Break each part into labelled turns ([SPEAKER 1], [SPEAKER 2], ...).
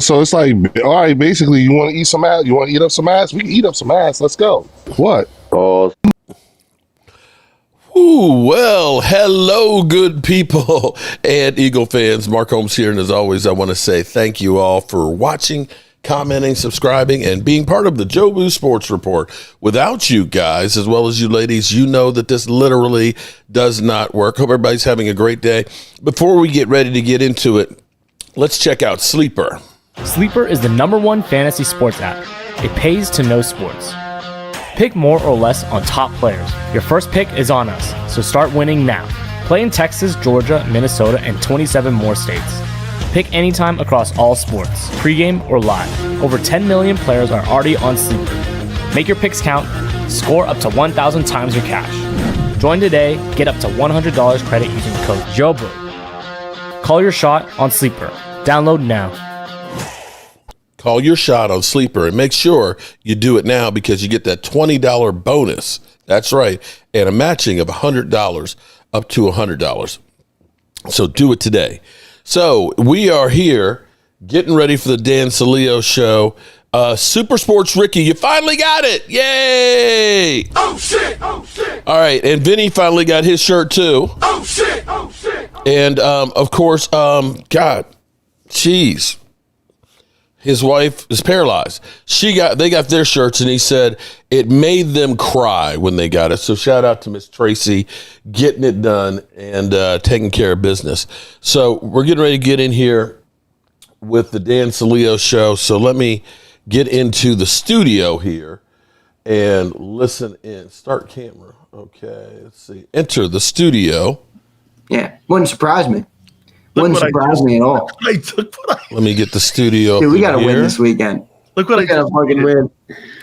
[SPEAKER 1] So it's like, all right, basically, you want to eat some ass? You want to eat up some ass? We can eat up some ass. Let's go. What?
[SPEAKER 2] Oh.
[SPEAKER 3] Ooh, well, hello, good people and Eagle fans. Mark Holmes here, and as always, I want to say thank you all for watching, commenting, subscribing, and being part of the Jobu Sports Report. Without you guys, as well as you ladies, you know that this literally does not work. Hope everybody's having a great day. Before we get ready to get into it, let's check out Sleeper.
[SPEAKER 4] Sleeper is the #1 fantasy sports app. It pays to know sports. Pick more or less on top players. Your first pick is on us, so start winning now. Play in Texas, Georgia, Minnesota, and 27 more states. Pick anytime across all sports, pregame or live. Over 10 million players are already on Sleeper. Make your picks count. Score up to 1,000 times your cash. Join today. Get up to $100 credit using code JOBU. Call your shot on Sleeper. Download now.
[SPEAKER 3] Call your shot on Sleeper and make sure you do it now because you get that $20 bonus. That's right. And a matching of $100 up to $100. So do it today. So we are here getting ready for the Dan Selio show. Super Sports Ricky, you finally got it. Yay.
[SPEAKER 5] Oh, shit. Oh, shit.
[SPEAKER 3] All right. And Vinny finally got his shirt too.
[SPEAKER 5] Oh, shit. Oh, shit.
[SPEAKER 3] And of course, God, jeez. His wife is paralyzed. They got their shirts, and he said it made them cry when they got it. So shout out to Miss Tracy getting it done and taking care of business. So we're getting ready to get in here with the Dan Selio show. So let me get into the studio here and listen in. Start camera. Okay, let's see. Enter the studio.
[SPEAKER 6] Yeah, wouldn't surprise me. Wouldn't surprise me at all.
[SPEAKER 3] Let me get the studio.
[SPEAKER 6] Dude, we got to win this weekend.
[SPEAKER 7] Look what I
[SPEAKER 6] got to fucking win.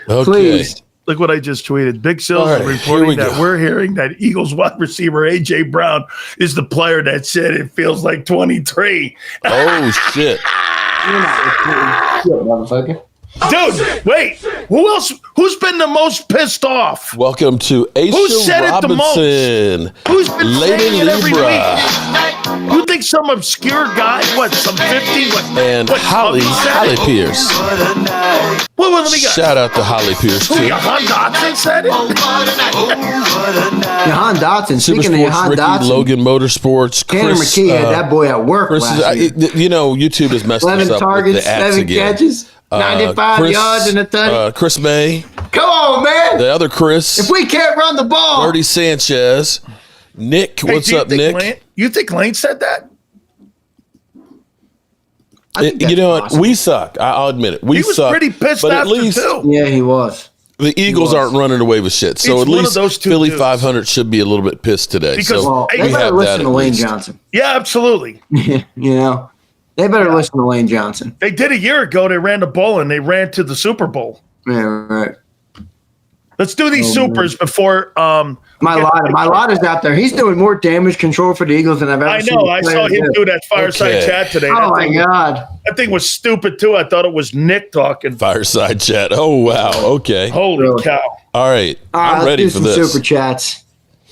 [SPEAKER 3] Okay.
[SPEAKER 6] Please.
[SPEAKER 7] Look what I just tweeted. Big Sills is reporting that we're hearing that Eagles wide receiver A.J. Brown is the player that said it feels like 23.
[SPEAKER 3] Oh, shit.
[SPEAKER 6] You're not shit, motherfucker.
[SPEAKER 7] Dude, wait. Who else? Who's been the most pissed off?
[SPEAKER 3] Welcome to Aisha
[SPEAKER 7] Who said it the most?
[SPEAKER 3] Robinson.
[SPEAKER 7] Who's been saying it every
[SPEAKER 3] Libra.
[SPEAKER 7] week? You think some obscure guy, some 50?
[SPEAKER 3] And Holly Pierce.
[SPEAKER 7] Well, let me go.
[SPEAKER 3] Shout out to Holly Pierce,
[SPEAKER 7] Who,
[SPEAKER 3] too.
[SPEAKER 7] Johan Dotson said it?
[SPEAKER 6] Johan Dotson.
[SPEAKER 3] Super
[SPEAKER 6] Speaking of
[SPEAKER 3] Sports
[SPEAKER 6] Johan
[SPEAKER 3] Ricky,
[SPEAKER 6] Dotson,
[SPEAKER 3] Logan Motorsports.
[SPEAKER 6] Tanner
[SPEAKER 3] Chris,
[SPEAKER 6] McKee had that boy at work
[SPEAKER 3] Chris
[SPEAKER 6] last week.
[SPEAKER 3] YouTube has messed us
[SPEAKER 6] 11
[SPEAKER 3] up
[SPEAKER 6] targets,
[SPEAKER 3] with the ads
[SPEAKER 6] 7
[SPEAKER 3] again.
[SPEAKER 6] catches, 95 yards and a touchdown.
[SPEAKER 3] Chris May,
[SPEAKER 6] Come on, man.
[SPEAKER 3] the other Chris,
[SPEAKER 6] If we can't run the ball.
[SPEAKER 3] Bertie Sanchez, Nick.
[SPEAKER 7] Hey,
[SPEAKER 3] What's
[SPEAKER 7] do you
[SPEAKER 3] up,
[SPEAKER 7] think
[SPEAKER 3] Nick?
[SPEAKER 7] You think Lane said that?
[SPEAKER 6] I think that's
[SPEAKER 3] You know what?
[SPEAKER 6] possible.
[SPEAKER 3] We suck. I'll admit it. We
[SPEAKER 7] He was
[SPEAKER 3] suck.
[SPEAKER 7] pretty pissed
[SPEAKER 3] but at
[SPEAKER 7] after,
[SPEAKER 3] least
[SPEAKER 7] too.
[SPEAKER 6] Yeah, he was.
[SPEAKER 3] the Eagles aren't running away with shit. So
[SPEAKER 7] It's
[SPEAKER 3] at
[SPEAKER 7] one of
[SPEAKER 3] least
[SPEAKER 7] those two
[SPEAKER 3] Philly.500 should be a little bit pissed today.
[SPEAKER 7] Because-
[SPEAKER 3] so
[SPEAKER 6] Well,
[SPEAKER 7] Hey,
[SPEAKER 6] they
[SPEAKER 3] we
[SPEAKER 6] better
[SPEAKER 3] have
[SPEAKER 6] listen
[SPEAKER 3] that
[SPEAKER 6] to
[SPEAKER 3] at
[SPEAKER 6] Lane
[SPEAKER 3] least.
[SPEAKER 6] Johnson.
[SPEAKER 7] Yeah, absolutely.
[SPEAKER 6] You know, they better listen to Lane Johnson.
[SPEAKER 7] They did a year ago. They ran the ball and they ran to the Super Bowl.
[SPEAKER 6] Yeah, right.
[SPEAKER 7] Let's do these supers before.
[SPEAKER 6] My lot is out there. He's doing more damage control for the Eagles than I've ever
[SPEAKER 7] I
[SPEAKER 6] seen.
[SPEAKER 7] know. I saw him do that fireside
[SPEAKER 3] Okay.
[SPEAKER 7] chat today.
[SPEAKER 6] Oh my God!
[SPEAKER 7] That thing was stupid too. I thought it was Nick talking.
[SPEAKER 3] Fireside chat. Oh, wow. Okay.
[SPEAKER 7] Holy
[SPEAKER 6] Really?
[SPEAKER 7] cow!
[SPEAKER 3] All right.
[SPEAKER 6] All right,
[SPEAKER 3] I'm ready
[SPEAKER 6] let's
[SPEAKER 3] for
[SPEAKER 6] do some
[SPEAKER 3] this.
[SPEAKER 6] super chats.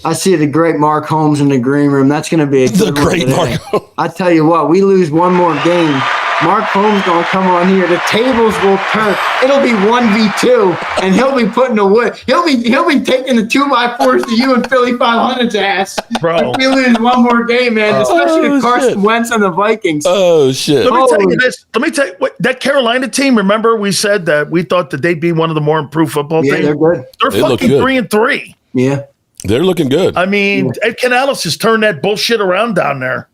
[SPEAKER 6] I see the great Mark Holmes in the green room. That's going to be a
[SPEAKER 3] The
[SPEAKER 6] good one
[SPEAKER 3] great
[SPEAKER 6] today.
[SPEAKER 3] Mark Holmes.
[SPEAKER 6] I tell you what, we lose one more game. Mark Holmes gonna come on here. The tables will turn. It'll be 1v2, and he'll be putting the wood. He'll be taking the 2x4s to you and Philly.500's ass.
[SPEAKER 7] Bro.
[SPEAKER 6] If we lose one more game, man, especially if Carson
[SPEAKER 3] shit.
[SPEAKER 6] Wentz and the Vikings.
[SPEAKER 3] Oh, shit.
[SPEAKER 7] Let me tell
[SPEAKER 6] Holy-
[SPEAKER 7] you this. Let me tell you what that Carolina team. Remember, we said that we thought that they'd be one of the more improved football
[SPEAKER 6] Yeah,
[SPEAKER 7] teams.
[SPEAKER 6] they're good.
[SPEAKER 7] They're
[SPEAKER 3] They look
[SPEAKER 7] fucking
[SPEAKER 3] good.
[SPEAKER 7] 3-3.
[SPEAKER 6] Yeah.
[SPEAKER 3] They're looking good.
[SPEAKER 7] I mean, Ed Canales has turned that bullshit around down there.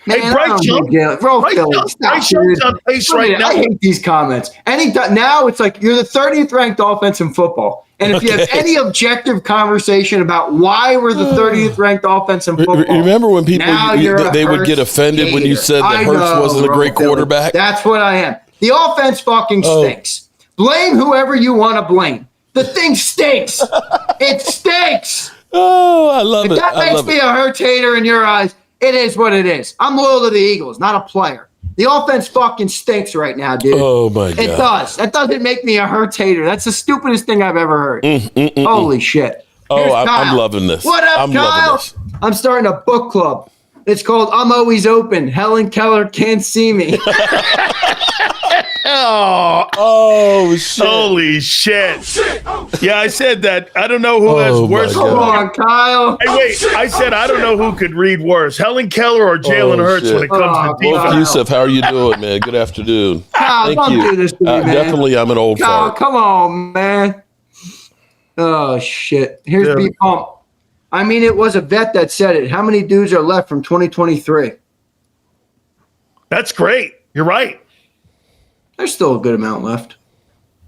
[SPEAKER 6] Man,
[SPEAKER 7] Hey, Bryce Young. Bryce Young's on pace right now.
[SPEAKER 6] I hate these comments. Now it's like you're the 30th ranked offense in football. And if you have any objective conversation about why we're the 30th ranked offense in football.
[SPEAKER 3] Remember when people
[SPEAKER 6] now you're a
[SPEAKER 3] they would
[SPEAKER 6] Hurts
[SPEAKER 3] get offended when you
[SPEAKER 6] hater.
[SPEAKER 3] said that
[SPEAKER 6] I
[SPEAKER 3] Hurts
[SPEAKER 6] know,
[SPEAKER 3] wasn't a
[SPEAKER 6] bro,
[SPEAKER 3] great
[SPEAKER 6] Philly.
[SPEAKER 3] quarterback?
[SPEAKER 6] That's what I am. The offense fucking stinks. Blame whoever you want to blame. The thing stinks. It stinks.
[SPEAKER 3] Oh, I love
[SPEAKER 6] If
[SPEAKER 3] it.
[SPEAKER 6] that
[SPEAKER 3] I
[SPEAKER 6] makes
[SPEAKER 3] love
[SPEAKER 6] me
[SPEAKER 3] it.
[SPEAKER 6] a Hurts hater in your eyes, it is what it is. I'm loyal to the Eagles, not a player. The offense fucking stinks right now, dude.
[SPEAKER 3] Oh, my God.
[SPEAKER 6] It does. That doesn't make me a Hurts hater. That's the stupidest thing I've ever heard. Holy shit. Here's
[SPEAKER 3] Oh, I'm
[SPEAKER 6] Kyle.
[SPEAKER 3] loving this.
[SPEAKER 6] What up,
[SPEAKER 3] I'm
[SPEAKER 6] Kyle?
[SPEAKER 3] loving this.
[SPEAKER 6] I'm starting a book club. It's called I'm Always Open. Helen Keller Can't See Me.
[SPEAKER 3] Oh, shit.
[SPEAKER 7] Holy shit.
[SPEAKER 5] Oh,
[SPEAKER 7] Yeah, I said that. I don't know who has
[SPEAKER 3] Oh,
[SPEAKER 7] worse.
[SPEAKER 3] my
[SPEAKER 6] Come
[SPEAKER 3] God.
[SPEAKER 6] on, Kyle.
[SPEAKER 7] Hey, wait. I said I don't know who could read worse, Helen Keller or Jalen
[SPEAKER 3] Oh,
[SPEAKER 7] Hurts
[SPEAKER 3] shit.
[SPEAKER 7] when it comes to
[SPEAKER 6] Oh,
[SPEAKER 7] defense.
[SPEAKER 3] Wolf Yusuf, how are you doing, man? Good afternoon.
[SPEAKER 6] Kyle,
[SPEAKER 3] Thank
[SPEAKER 6] don't
[SPEAKER 3] you.
[SPEAKER 6] do this to me, man.
[SPEAKER 3] Definitely, I'm an old
[SPEAKER 6] Kyle,
[SPEAKER 3] fart.
[SPEAKER 6] come on, man. Oh, shit. Here's
[SPEAKER 7] Dude.
[SPEAKER 6] B Pump. I mean, it was a vet that said it. How many dudes are left from 2023?
[SPEAKER 7] That's great. You're right.
[SPEAKER 6] There's still a good amount left.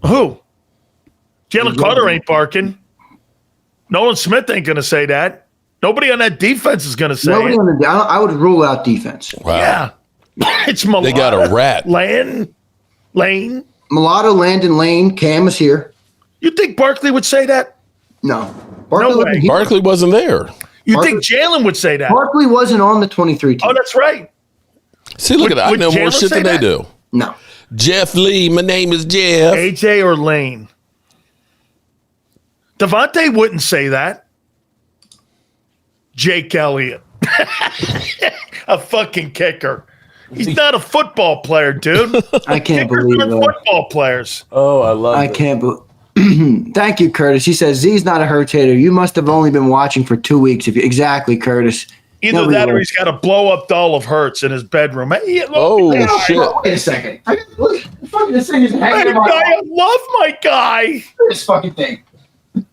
[SPEAKER 7] Who? Jalen Carter ain't barking. Nolan Smith ain't going to say that. Nobody on that defense is going to say
[SPEAKER 6] Nobody
[SPEAKER 7] it.
[SPEAKER 6] on the. I would rule out defense.
[SPEAKER 3] Wow.
[SPEAKER 7] Yeah. It's Mulatto.
[SPEAKER 3] They got a rat.
[SPEAKER 7] Lane.
[SPEAKER 6] Mulatto, Landon, Lane, Cam is here.
[SPEAKER 7] You think Barkley would say that?
[SPEAKER 6] No.
[SPEAKER 7] No way.
[SPEAKER 6] wasn't here.
[SPEAKER 3] Barkley wasn't there.
[SPEAKER 7] You
[SPEAKER 6] Barkley-
[SPEAKER 7] think Jalen would say that?
[SPEAKER 6] Barkley wasn't on the 23 team.
[SPEAKER 7] Oh, that's right.
[SPEAKER 3] See, look
[SPEAKER 7] Would-
[SPEAKER 3] at that. I
[SPEAKER 7] would
[SPEAKER 3] know more
[SPEAKER 7] Jalen
[SPEAKER 3] shit
[SPEAKER 7] say
[SPEAKER 3] than they
[SPEAKER 7] that?
[SPEAKER 3] do.
[SPEAKER 6] No.
[SPEAKER 3] Jeff Lee, my name is Jeff.
[SPEAKER 7] AJ or Lane? Devontae wouldn't say that. Jake Elliott. A fucking kicker. He's not a football player, dude.
[SPEAKER 6] I can't
[SPEAKER 7] Kickers
[SPEAKER 6] believe
[SPEAKER 7] aren't
[SPEAKER 6] that.
[SPEAKER 7] football players.
[SPEAKER 3] Oh, I love
[SPEAKER 6] I can't believe. Thank you, Curtis. He says Z's not a Hurts hater. You must have only been watching for 2 weeks. Exactly, Curtis.
[SPEAKER 7] Either
[SPEAKER 6] Nobody
[SPEAKER 7] that or
[SPEAKER 6] will.
[SPEAKER 7] he's got a blow up doll of Hurts in his bedroom. Hey, look,
[SPEAKER 3] Oh,
[SPEAKER 7] at that
[SPEAKER 3] shit.
[SPEAKER 6] Wait a second. Look, fucking this thing is
[SPEAKER 7] guy.
[SPEAKER 6] hanging in my
[SPEAKER 7] I love my guy.
[SPEAKER 6] this fucking thing. You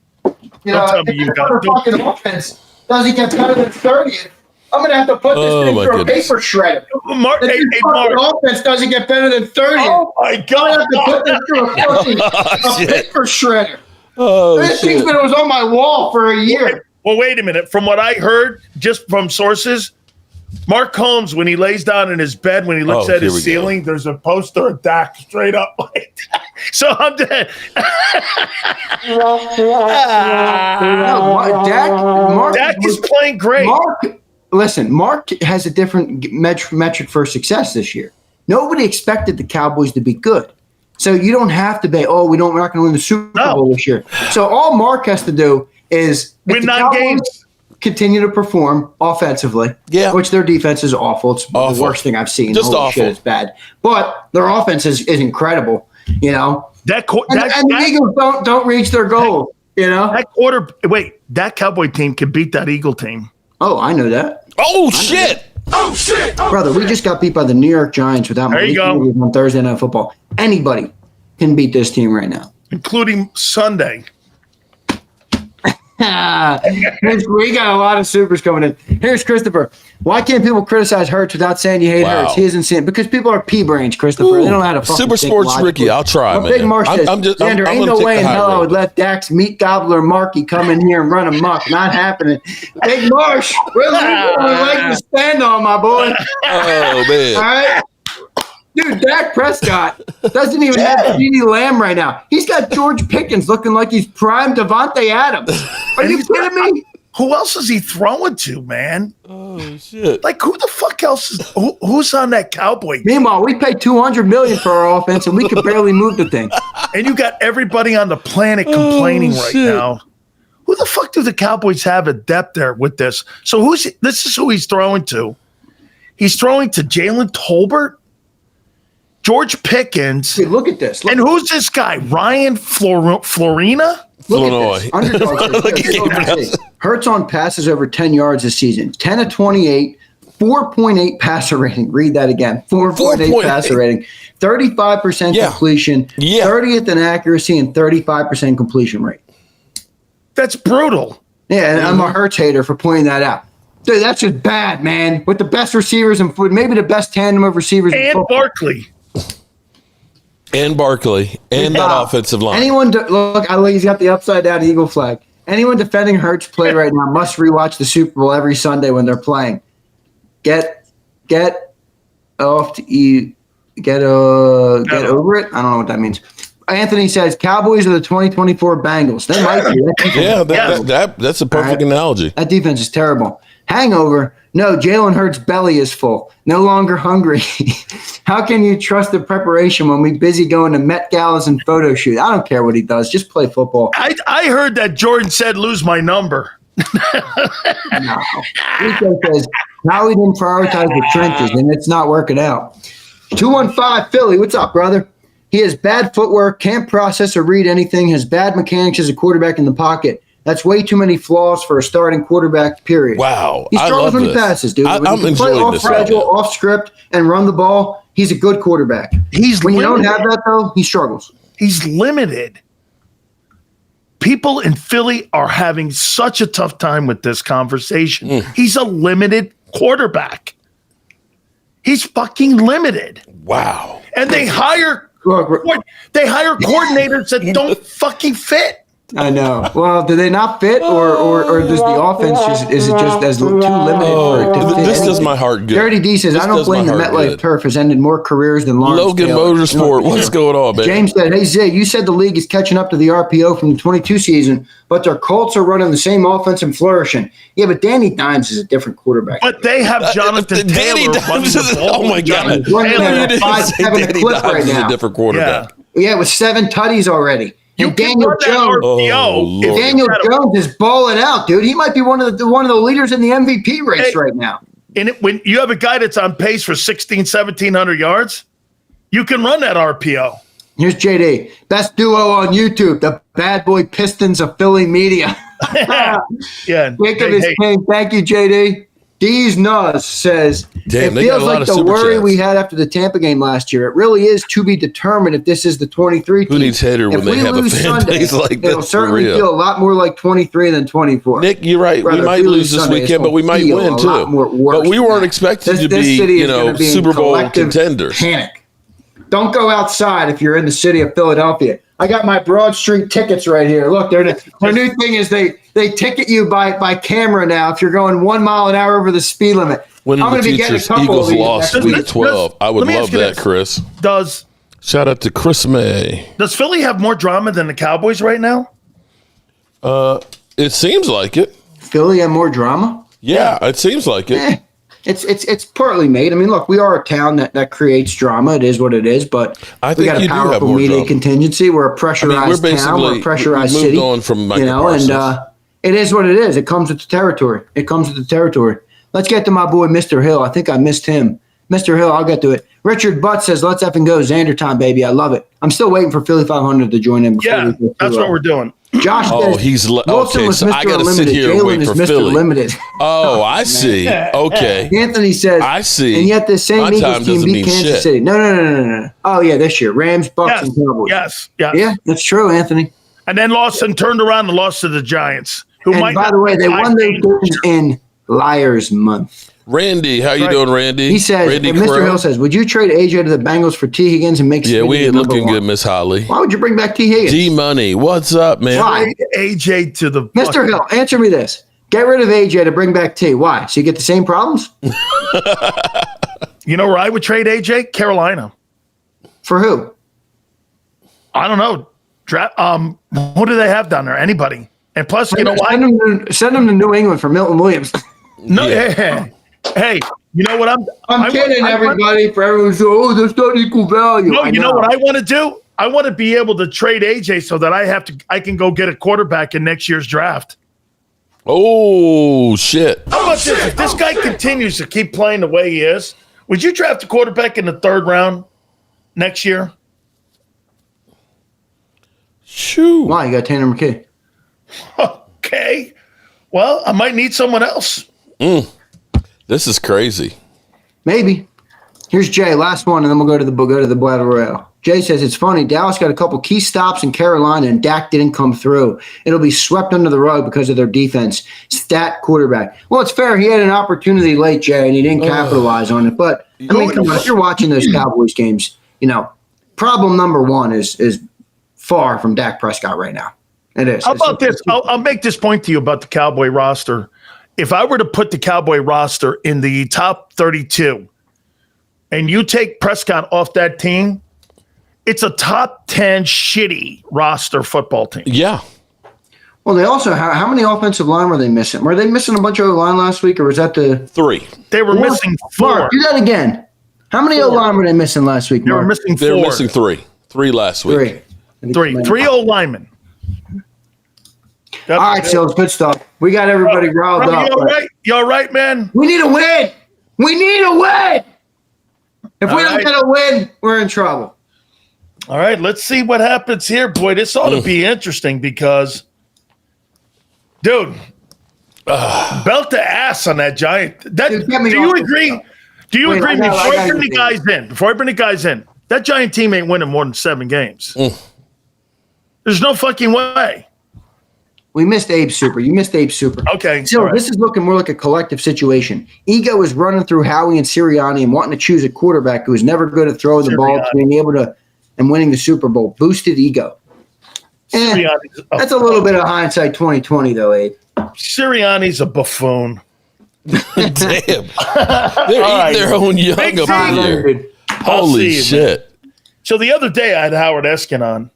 [SPEAKER 7] Don't tell me you got
[SPEAKER 6] it.
[SPEAKER 7] don't-
[SPEAKER 6] Fucking offense doesn't get better than 30th. I'm gonna have to put this
[SPEAKER 3] Oh,
[SPEAKER 6] thing
[SPEAKER 3] my
[SPEAKER 6] through
[SPEAKER 3] goodness.
[SPEAKER 6] a paper shredder.
[SPEAKER 7] Mark,
[SPEAKER 6] If
[SPEAKER 7] hey,
[SPEAKER 6] this
[SPEAKER 7] hey,
[SPEAKER 6] fucking
[SPEAKER 7] Mark.
[SPEAKER 6] offense doesn't get better than 30th.
[SPEAKER 7] Oh my
[SPEAKER 6] I'm gonna have to put
[SPEAKER 7] God.
[SPEAKER 6] this through a fucking
[SPEAKER 3] Shit.
[SPEAKER 6] paper shredder.
[SPEAKER 3] Oh,
[SPEAKER 6] This thing's
[SPEAKER 3] shit.
[SPEAKER 6] been was on my wall for a year.
[SPEAKER 7] Well, wait a minute. From what I heard, just from sources, Mark Holmes, when he lays down in his bed, when he looks
[SPEAKER 3] Oh,
[SPEAKER 7] at
[SPEAKER 3] here
[SPEAKER 7] his
[SPEAKER 3] we go.
[SPEAKER 7] ceiling, there's a poster of Dak straight up like that. So I'm dead.
[SPEAKER 6] No, Mark
[SPEAKER 7] Dak is playing great.
[SPEAKER 6] Mark has a different metric for success this year. Nobody expected the Cowboys to be good. So you don't have to be, we're not going to win the Super Bowl this year. So all Mark has to do is if
[SPEAKER 7] Win
[SPEAKER 6] the
[SPEAKER 7] 9
[SPEAKER 6] Cowboys
[SPEAKER 7] games.
[SPEAKER 6] continue to perform offensively,
[SPEAKER 3] Yeah.
[SPEAKER 6] which their defense is awful. It's
[SPEAKER 3] Awful.
[SPEAKER 6] the worst thing I've seen.
[SPEAKER 3] Just
[SPEAKER 6] Holy
[SPEAKER 3] awful.
[SPEAKER 6] shit, it's bad. But their offense is incredible, you know.
[SPEAKER 7] That
[SPEAKER 6] And the Eagles don't reach their goal, you know.
[SPEAKER 7] that Cowboy team can beat that Eagle team.
[SPEAKER 6] Oh, I know that.
[SPEAKER 3] Oh, shit.
[SPEAKER 5] Oh, shit.
[SPEAKER 6] Brother, we just got beat by the New York Giants without
[SPEAKER 7] There you
[SPEAKER 6] Malik
[SPEAKER 7] go.
[SPEAKER 6] Willis on Thursday Night Football. Anybody can beat this team right now.
[SPEAKER 7] Including Sunday.
[SPEAKER 6] We got a lot of supers coming in. Here's Christopher. Why can't people criticize Hurts without saying you hate
[SPEAKER 3] Wow.
[SPEAKER 6] Hurts? He isn't saying because people are pea brains, Christopher. They don't know how to fucking
[SPEAKER 3] Super
[SPEAKER 6] think
[SPEAKER 3] Sports
[SPEAKER 6] logically.
[SPEAKER 3] Ricky, I'll try,
[SPEAKER 6] Well, Big
[SPEAKER 3] man.
[SPEAKER 6] Mark says,
[SPEAKER 3] I'm
[SPEAKER 6] Xander, ain't
[SPEAKER 3] gonna
[SPEAKER 6] no
[SPEAKER 3] take
[SPEAKER 6] way
[SPEAKER 3] the
[SPEAKER 6] in
[SPEAKER 3] high
[SPEAKER 6] hell I
[SPEAKER 3] road.
[SPEAKER 6] would let Dak's meat gobbler Marky come in here and run amok. Not happening. Big Marsh, we're leaving a leg to stand on, my boy.
[SPEAKER 3] Oh, man.
[SPEAKER 6] All right. Dude, Dak Prescott doesn't even have CeeDee Lamb right now. He's got George Pickens looking like he's prime Devontae Adams. Are you kidding me?
[SPEAKER 7] Who else is he throwing to, man?
[SPEAKER 3] Oh, shit.
[SPEAKER 7] Like, who the fuck else is who's on that Cowboy team?
[SPEAKER 6] Meanwhile, we paid $200 million for our offense, and we could barely move the thing.
[SPEAKER 7] And you got everybody on the planet complaining right
[SPEAKER 3] shit.
[SPEAKER 7] now. Who the fuck do the Cowboys have at depth there with this? So this is who he's throwing to. He's throwing to Jalen Tolbert, George Pickens,
[SPEAKER 6] Dude, look at this. Look,
[SPEAKER 7] and who's this guy? Ryan Florina?
[SPEAKER 6] look
[SPEAKER 3] Illinois.
[SPEAKER 6] at this. Underdog says, Hurts on passes over 10 yards this season. 10 of 28, 4.8 passer rating. Read that again. 4.8
[SPEAKER 3] 4.8.
[SPEAKER 6] passer rating. 35%
[SPEAKER 3] Yeah.
[SPEAKER 6] completion.
[SPEAKER 3] Yeah.
[SPEAKER 6] 30th in accuracy and 35% completion rate.
[SPEAKER 7] That's brutal.
[SPEAKER 6] Yeah, and I'm a Hurts hater for pointing that out. Dude, that's just bad, man. With the best receivers and maybe the best tandem of receivers in
[SPEAKER 7] And
[SPEAKER 6] football.
[SPEAKER 7] Barkley.
[SPEAKER 3] And Barkley and that
[SPEAKER 6] Wow.
[SPEAKER 3] offensive line.
[SPEAKER 6] Look, he's got the upside down eagle flag. Anyone defending Hurts play right now must rewatch the Super Bowl every Sunday when they're playing. Get off to eat. Get over it. I don't know what that means. Anthony says Cowboys are the 2024 Bengals. They might be.
[SPEAKER 3] That's a perfect analogy.
[SPEAKER 6] That defense is terrible. Hangover. No, Jalen Hurts' belly is full. No longer hungry. How can you trust the preparation when we busy going to Met Galas and photo shoot? I don't care what he does. Just play football.
[SPEAKER 7] I heard that Jordan said lose my number.
[SPEAKER 6] No. Rico says, now we didn't prioritize the trenches, and it's not working out. 215 Philly, what's up, brother? He has bad footwork, can't process or read anything, has bad mechanics as a quarterback in the pocket. That's way too many flaws for a starting quarterback, period.
[SPEAKER 3] Wow.
[SPEAKER 6] He struggles when he passes, dude. When
[SPEAKER 3] I'm
[SPEAKER 6] he can play
[SPEAKER 3] enjoying
[SPEAKER 6] off
[SPEAKER 3] this
[SPEAKER 6] schedule,
[SPEAKER 3] right now.
[SPEAKER 6] off script, and run the ball, he's a good quarterback. When you don't have that, though, he struggles.
[SPEAKER 7] He's limited. People in Philly are having such a tough time with this conversation. He's a limited quarterback. He's fucking limited.
[SPEAKER 3] Wow.
[SPEAKER 7] And they hire coordinators that don't fucking fit.
[SPEAKER 6] I know. Well, do they not fit, or does the offense is it just as too limited for it to fit?
[SPEAKER 3] This does my heart good.
[SPEAKER 6] Dirty D says,
[SPEAKER 3] This
[SPEAKER 6] I don't
[SPEAKER 3] does
[SPEAKER 6] blame
[SPEAKER 3] my
[SPEAKER 6] the
[SPEAKER 3] heart
[SPEAKER 6] MetLife
[SPEAKER 3] good.
[SPEAKER 6] turf has ended more careers than Lawrence
[SPEAKER 3] Logan
[SPEAKER 6] Taylor.
[SPEAKER 3] Motorsport, what's going on, man?
[SPEAKER 6] James said, hey, Zay, you said the league is catching up to the RPO from the 22 season, but their Colts are running the same offense and flourishing. Yeah, but Danny Dimes is a different quarterback.
[SPEAKER 7] But they have Jonathan
[SPEAKER 3] Danny
[SPEAKER 7] Taylor.
[SPEAKER 3] Dimes is, oh my God.
[SPEAKER 6] Running
[SPEAKER 3] You
[SPEAKER 6] at
[SPEAKER 3] didn't say
[SPEAKER 6] 5-7 a
[SPEAKER 3] Danny
[SPEAKER 6] clip
[SPEAKER 3] Dimes
[SPEAKER 6] right
[SPEAKER 3] is
[SPEAKER 6] now.
[SPEAKER 3] a different quarterback.
[SPEAKER 6] Yeah, with 7 tutties already.
[SPEAKER 7] You
[SPEAKER 6] And
[SPEAKER 7] can
[SPEAKER 6] Daniel
[SPEAKER 7] run that
[SPEAKER 6] Jones.
[SPEAKER 7] RPO.
[SPEAKER 3] Lord.
[SPEAKER 6] Daniel Jones is balling out, dude. He might be one of the leaders in the MVP race
[SPEAKER 7] Hey.
[SPEAKER 6] right now.
[SPEAKER 7] And when you have a guy that's on pace for 1,700 yards, you can run that RPO.
[SPEAKER 6] Here's JD. Best duo on YouTube, the bad boy Pistons of Philly media.
[SPEAKER 7] Yeah.
[SPEAKER 6] Jacob is king. Thank you, JD. D's Nuz says,
[SPEAKER 3] Damn,
[SPEAKER 6] it
[SPEAKER 3] they got
[SPEAKER 6] feels
[SPEAKER 3] a lot
[SPEAKER 6] like
[SPEAKER 3] of
[SPEAKER 6] the
[SPEAKER 3] super
[SPEAKER 6] worry
[SPEAKER 3] chats.
[SPEAKER 6] we had after the Tampa game last year. It really is to be determined if this is the 23 team.
[SPEAKER 3] Who needs hater when
[SPEAKER 6] If
[SPEAKER 3] they
[SPEAKER 6] we
[SPEAKER 3] have a
[SPEAKER 6] lose
[SPEAKER 3] fan
[SPEAKER 6] Sunday,
[SPEAKER 3] base like this?
[SPEAKER 6] it'll
[SPEAKER 3] For
[SPEAKER 6] certainly
[SPEAKER 3] real.
[SPEAKER 6] feel a lot more like 23 than 24.
[SPEAKER 3] Nick, you're right.
[SPEAKER 6] Brother,
[SPEAKER 3] we might
[SPEAKER 6] if
[SPEAKER 3] lose this
[SPEAKER 6] Sunday, it's
[SPEAKER 3] weekend, but we
[SPEAKER 6] gonna
[SPEAKER 3] might
[SPEAKER 6] feel
[SPEAKER 3] win
[SPEAKER 6] a
[SPEAKER 3] too.
[SPEAKER 6] lot more worse
[SPEAKER 3] But we
[SPEAKER 6] than
[SPEAKER 3] weren't
[SPEAKER 6] that.
[SPEAKER 3] expected to
[SPEAKER 6] This
[SPEAKER 3] be,
[SPEAKER 6] city is gonna be in
[SPEAKER 3] Super Bowl
[SPEAKER 6] collective
[SPEAKER 3] contenders.
[SPEAKER 6] Panic. Don't go outside if you're in the city of Philadelphia. I got my Broad Street tickets right here. Look, their new thing is they ticket you by camera now if you're going 1 mile an hour over the speed limit.
[SPEAKER 3] When
[SPEAKER 6] I'm
[SPEAKER 3] the
[SPEAKER 6] going to be getting a
[SPEAKER 3] Futures
[SPEAKER 6] couple
[SPEAKER 3] Eagles
[SPEAKER 6] of these
[SPEAKER 3] lost
[SPEAKER 6] next
[SPEAKER 3] week
[SPEAKER 6] week.
[SPEAKER 3] 12, I would
[SPEAKER 7] let me
[SPEAKER 3] love
[SPEAKER 7] ask you
[SPEAKER 3] that,
[SPEAKER 7] this.
[SPEAKER 3] Chris.
[SPEAKER 7] Does
[SPEAKER 3] Shout out to Chris May.
[SPEAKER 7] Philly have more drama than the Cowboys right now?
[SPEAKER 3] It seems like it.
[SPEAKER 6] Philly have more drama?
[SPEAKER 3] Yeah, it seems like it.
[SPEAKER 6] It's partly made. I mean, look, we are a town that creates drama. It is what it is, but
[SPEAKER 3] I
[SPEAKER 6] we
[SPEAKER 3] think
[SPEAKER 6] got
[SPEAKER 3] you
[SPEAKER 6] a
[SPEAKER 3] do have
[SPEAKER 6] powerful
[SPEAKER 3] more
[SPEAKER 6] media
[SPEAKER 3] drama.
[SPEAKER 6] contingency. We're a pressurized town. We're a pressurized
[SPEAKER 3] we moved
[SPEAKER 6] city.
[SPEAKER 3] on from Michael
[SPEAKER 6] and
[SPEAKER 3] Parsons.
[SPEAKER 6] it is what it is. It comes with the territory. Let's get to my boy, Mr. Hill. I think I missed him. Mr. Hill, I'll get to it. Richard Butt says, let's effing go. Xander time, baby. I love it. I'm still waiting for Philly.500 to join in.
[SPEAKER 7] Yeah, that's what we're doing.
[SPEAKER 6] Josh says,
[SPEAKER 3] he's
[SPEAKER 6] Wilson
[SPEAKER 3] okay.
[SPEAKER 6] was
[SPEAKER 3] So
[SPEAKER 6] Mr.
[SPEAKER 3] I got to sit
[SPEAKER 6] Unlimited.
[SPEAKER 3] here and
[SPEAKER 6] Jalen
[SPEAKER 3] wait
[SPEAKER 6] is
[SPEAKER 3] for
[SPEAKER 6] Mr.
[SPEAKER 3] Philly.
[SPEAKER 6] Limited.
[SPEAKER 3] Oh, I see. Okay.
[SPEAKER 6] Anthony says,
[SPEAKER 3] I see.
[SPEAKER 6] And yet the same
[SPEAKER 3] My time
[SPEAKER 6] Eagles team
[SPEAKER 3] doesn't
[SPEAKER 6] beat
[SPEAKER 3] mean
[SPEAKER 6] Kansas
[SPEAKER 3] shit.
[SPEAKER 6] City. No. Oh, yeah, this year. Rams, Bucks, and Cowboys.
[SPEAKER 7] Yes.
[SPEAKER 6] Yeah, that's true, Anthony.
[SPEAKER 7] And then lost and turned around and lost to the Giants, who
[SPEAKER 6] And
[SPEAKER 7] might.
[SPEAKER 6] by the way, they won their games in Liars Month.
[SPEAKER 3] Randy, how you doing, Randy?
[SPEAKER 6] He says,
[SPEAKER 3] Randy
[SPEAKER 6] and Mr.
[SPEAKER 3] Crow?
[SPEAKER 6] Hill says, would you trade AJ to the Bengals for T. Higgins and make
[SPEAKER 3] Yeah,
[SPEAKER 6] Smitty
[SPEAKER 3] we
[SPEAKER 6] the
[SPEAKER 3] ain't
[SPEAKER 6] number
[SPEAKER 3] looking
[SPEAKER 6] one?
[SPEAKER 3] good, Miss Holly.
[SPEAKER 6] Why would you bring back T. Higgins?
[SPEAKER 3] D Money, what's up, man?
[SPEAKER 6] Why?
[SPEAKER 7] AJ to the
[SPEAKER 6] Mr. Hill, answer me this. Get rid of AJ to bring back T. Why? So you get the same problems?
[SPEAKER 7] You know where I would trade AJ? Carolina.
[SPEAKER 6] For who?
[SPEAKER 7] I don't know. Who do they have down there? Anybody? And plus, you know why?
[SPEAKER 6] Send him to New England for Milton Williams.
[SPEAKER 7] No,
[SPEAKER 3] Yeah.
[SPEAKER 7] hey, you know what
[SPEAKER 6] I'm kidding, everybody. For everyone who's that's not equal value.
[SPEAKER 7] No, you know what I want to do? I want to be able to trade AJ so that I can go get a quarterback in next year's draft.
[SPEAKER 3] Oh, shit.
[SPEAKER 7] How about this? If this guy continues to keep playing the way he is, would you draft a quarterback in the 3rd round next year?
[SPEAKER 3] Shoo.
[SPEAKER 6] Why? You got Tanner McKay.
[SPEAKER 7] Okay. Well, I might need someone else.
[SPEAKER 3] This is crazy.
[SPEAKER 6] Maybe. Here's Jay, last one, and then we'll go to the Battle Royale. Jay says, it's funny, Dallas got a couple key stops in Carolina, and Dak didn't come through. It'll be swept under the rug because of their defense. Stat quarterback. Well, it's fair. He had an opportunity late, Jay, and he didn't capitalize on it. But, I mean, come on, if you're watching those Cowboys games, problem number one is far from Dak Prescott right now. It is.
[SPEAKER 7] How about this? I'll make this point to you about the Cowboy roster. If I were to put the Cowboy roster in the top 32 and you take Prescott off that team, it's a top 10 shitty roster football team.
[SPEAKER 3] Yeah.
[SPEAKER 6] Well, they also, how many offensive line were they missing? Were they missing a bunch of line last week, or was that the
[SPEAKER 3] 3.
[SPEAKER 7] They were missing 4.
[SPEAKER 6] Mark, do that again. How many O-line were they missing last week,
[SPEAKER 7] They were
[SPEAKER 6] Mark?
[SPEAKER 7] missing 4.
[SPEAKER 3] They were missing 3. 3 last week.
[SPEAKER 6] 3.
[SPEAKER 7] 3 old linemen.
[SPEAKER 6] All right, so it's good stuff. We got everybody riled
[SPEAKER 7] Bro,
[SPEAKER 6] up.
[SPEAKER 7] you all right? You all right, man?
[SPEAKER 6] We need a win. We need a win. If we
[SPEAKER 7] All
[SPEAKER 6] don't
[SPEAKER 7] right.
[SPEAKER 6] get a win, we're in trouble.
[SPEAKER 7] All right, let's see what happens here. Boy, this ought to be interesting because, dude, belt to ass on that Giant.
[SPEAKER 6] Dude, get me
[SPEAKER 7] Do you
[SPEAKER 6] off this
[SPEAKER 7] agree?
[SPEAKER 6] stuff.
[SPEAKER 7] Do you
[SPEAKER 6] Wait,
[SPEAKER 7] agree?
[SPEAKER 6] I gotta
[SPEAKER 7] Before I bring the guys in, that Giant team ain't winning more than 7 games. There's no fucking way.
[SPEAKER 6] We missed Abe Super. You missed Abe Super.
[SPEAKER 7] Okay.
[SPEAKER 6] So
[SPEAKER 7] all right.
[SPEAKER 6] this is looking more like a collective situation. Ego is running through Howie and Sirianni and wanting to choose a quarterback who is never going to throw the ball to being able to and winning the Super Bowl. Boosted ego. That's a little bit of hindsight 2020 though, Abe.
[SPEAKER 7] Sirianni's a buffoon.
[SPEAKER 3] Damn. They're eating their own young
[SPEAKER 7] Big
[SPEAKER 3] up
[SPEAKER 7] time,
[SPEAKER 3] in here.
[SPEAKER 6] Dude.
[SPEAKER 3] Holy
[SPEAKER 7] see you,
[SPEAKER 3] shit.
[SPEAKER 7] So the other day I had Howard Eskin on.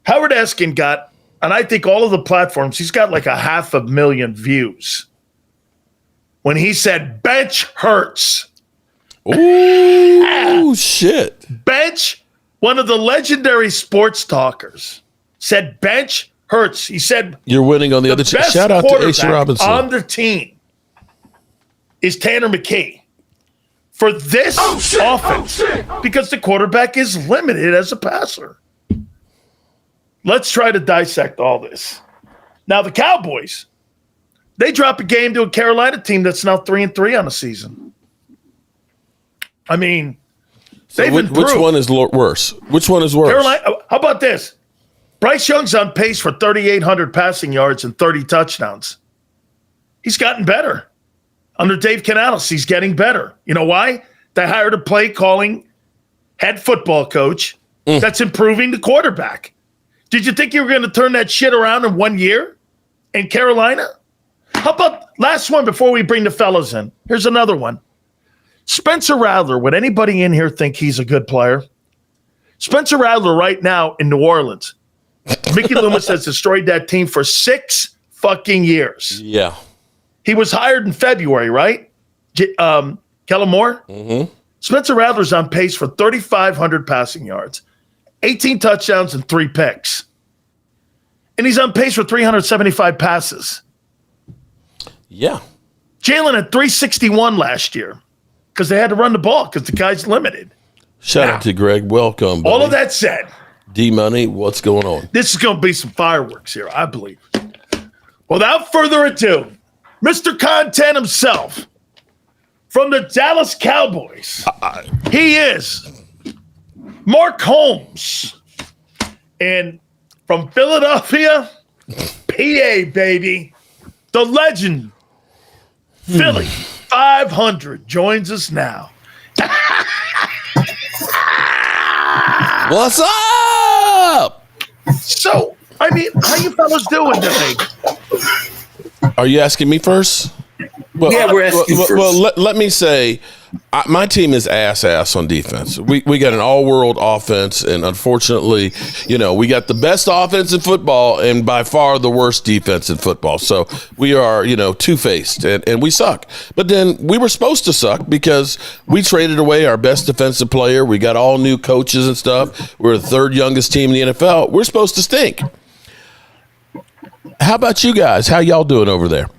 [SPEAKER 7] Howard Eskin got, and I think all of the platforms, he's got like 500,000 views. When he said bench hurts.
[SPEAKER 3] Ooh, shit.
[SPEAKER 7] Bench, one of the legendary sports talkers, said bench hurts. He said
[SPEAKER 3] You're winning on the other team.
[SPEAKER 7] best
[SPEAKER 3] Shout out to Ace
[SPEAKER 7] quarterback
[SPEAKER 3] Robinson.
[SPEAKER 7] on the team is Tanner McKee. For this offense, because the quarterback is limited as a passer. Let's try to dissect all this. Now, the Cowboys, they drop a game to a Carolina team that's now 3-3 on the season. I mean, they've improved.
[SPEAKER 3] Which one is worse? Which one is worse?
[SPEAKER 7] Carolina, how about this? Bryce Young's on pace for 3,800 passing yards and 30 touchdowns. He's gotten better. Under Dave Canales, he's getting better. You know why? They hired a play-calling head football coach that's improving the quarterback. Did you think you were going to turn that shit around in 1 year in Carolina? How about last one before we bring the fellas in? Here's another one. Spencer Rattler, would anybody in here think he's a good player? Spencer Rattler right now in New Orleans. Mickey Loomis has destroyed that team for 6 fucking years.
[SPEAKER 3] Yeah.
[SPEAKER 7] He was hired in February, right? Kellen Moore? Mm-hmm. Spencer Rattler's on pace for 3,500 passing yards, 18 touchdowns, and 3 picks. And he's on pace for 375 passes.
[SPEAKER 3] Yeah.
[SPEAKER 7] Jalen had 361 last year because they had to run the ball because the guy's limited.
[SPEAKER 3] Shout out to Greg. Welcome. Buddy.
[SPEAKER 7] All of that said,
[SPEAKER 3] D-Money, what's going on?
[SPEAKER 7] this is going to be some fireworks here, I believe. Without further ado, Mr. Content himself from the Dallas Cowboys. He is Mark Holmes. And from Philadelphia, PA, baby, the legend, Philly.500 joins us now.
[SPEAKER 3] What's up?
[SPEAKER 7] So, I mean, how you fellas doing today?
[SPEAKER 3] Are you asking me first? Well,
[SPEAKER 2] Yeah, we're asking first.
[SPEAKER 3] Well, let me say, my team is ass on defense. We got an all-world offense, and unfortunately, we got the best offense in football and by far the worst defense in football. So we are, two-faced, and we suck. But then we were supposed to suck because we traded away our best defensive player. We got all new coaches and stuff. We're the 3rd youngest team in the NFL. We're supposed to stink. How about you guys? How y'all doing over there?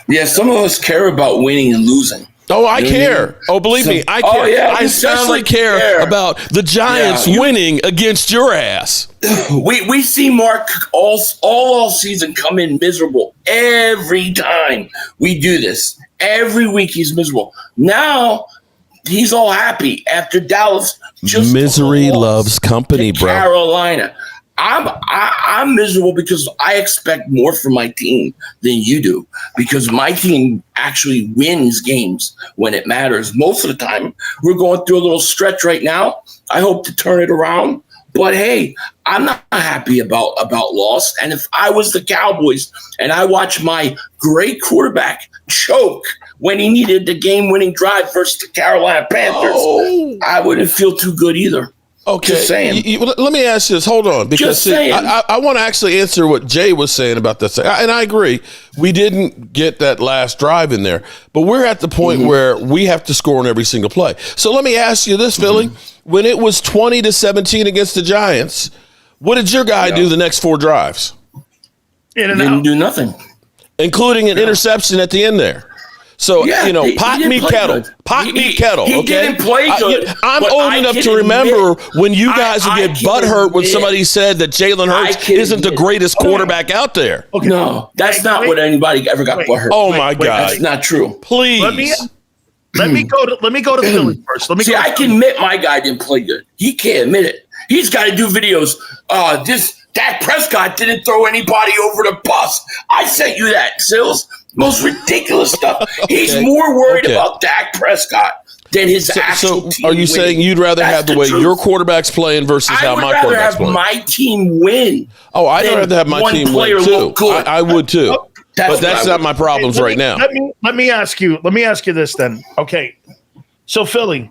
[SPEAKER 2] Yeah, some of us care about winning and losing.
[SPEAKER 3] Oh, I care. Oh, believe me, I care.
[SPEAKER 2] Oh, yeah,
[SPEAKER 3] I
[SPEAKER 2] it sounds
[SPEAKER 3] especially
[SPEAKER 2] like
[SPEAKER 3] care about the Giants winning against your ass.
[SPEAKER 2] We see Mark all season come in miserable every time we do this. Every week he's miserable. Now he's all happy after Dallas just
[SPEAKER 3] Misery loves company, bro.
[SPEAKER 2] Carolina. I'm miserable because I expect more from my team than you do, because my team actually wins games when it matters. Most of the time, we're going through a little stretch right now. I hope to turn it around. But hey, I'm not happy about loss. And if I was the Cowboys and I watched my great quarterback choke when he needed the game-winning drive versus the Carolina Panthers, I wouldn't feel too good either.
[SPEAKER 3] Okay,
[SPEAKER 2] just saying.
[SPEAKER 3] Let me ask you this. Hold on, because I want to actually answer what Jay was saying about this, and I agree. We didn't get that last drive in there, but we're at the point where we have to score on every single play. So let me ask you this, Philly: when it was 20-17 against the Giants, what did your guy do the next 4 drives?
[SPEAKER 7] In and
[SPEAKER 2] Didn't
[SPEAKER 7] out.
[SPEAKER 2] do nothing.
[SPEAKER 3] Including an interception at the end there. So,
[SPEAKER 2] Yeah,
[SPEAKER 3] you know,
[SPEAKER 2] he
[SPEAKER 3] pot
[SPEAKER 2] didn't
[SPEAKER 3] me
[SPEAKER 2] play
[SPEAKER 3] kettle.
[SPEAKER 2] good.
[SPEAKER 3] Pot
[SPEAKER 2] He-
[SPEAKER 3] me
[SPEAKER 2] he-
[SPEAKER 3] kettle,
[SPEAKER 2] he
[SPEAKER 3] okay?
[SPEAKER 2] didn't play good,
[SPEAKER 3] I'm
[SPEAKER 2] but
[SPEAKER 3] old
[SPEAKER 2] I
[SPEAKER 3] enough
[SPEAKER 2] can
[SPEAKER 3] to remember
[SPEAKER 2] admit-
[SPEAKER 3] when you guys would
[SPEAKER 2] I
[SPEAKER 3] get
[SPEAKER 2] can
[SPEAKER 3] butthurt when
[SPEAKER 2] admit-
[SPEAKER 3] somebody said that Jalen
[SPEAKER 2] I
[SPEAKER 3] Hurts
[SPEAKER 2] can
[SPEAKER 3] isn't the
[SPEAKER 2] admit-
[SPEAKER 3] greatest quarterback out there.
[SPEAKER 7] Okay.
[SPEAKER 2] No, that's not
[SPEAKER 7] wait,
[SPEAKER 2] what anybody ever got
[SPEAKER 7] wait.
[SPEAKER 2] butthurt.
[SPEAKER 3] Oh, my God.
[SPEAKER 2] That's not true.
[SPEAKER 3] Please.
[SPEAKER 7] Let me go to Philly first. Let me
[SPEAKER 2] See,
[SPEAKER 7] go to
[SPEAKER 2] I can admit my guy didn't play good. He can't admit it. He's got to do videos. Dak Prescott didn't throw anybody over the bus. I sent you that, Sills. Most ridiculous stuff. He's more worried about Dak Prescott than his actual team.
[SPEAKER 3] Are you saying you'd rather have the way
[SPEAKER 2] truth.
[SPEAKER 3] your quarterback's playing versus how my
[SPEAKER 2] I would rather
[SPEAKER 3] quarterback's
[SPEAKER 2] have
[SPEAKER 3] playing?
[SPEAKER 2] my team win.
[SPEAKER 3] Oh, I'd
[SPEAKER 2] than
[SPEAKER 3] rather have my
[SPEAKER 2] one
[SPEAKER 3] team
[SPEAKER 2] player
[SPEAKER 3] win too.
[SPEAKER 2] look good.
[SPEAKER 3] I would too. But that's
[SPEAKER 2] what I
[SPEAKER 3] not
[SPEAKER 2] would-
[SPEAKER 3] my problems right now.
[SPEAKER 7] Let me ask you this then. Okay. So Philly,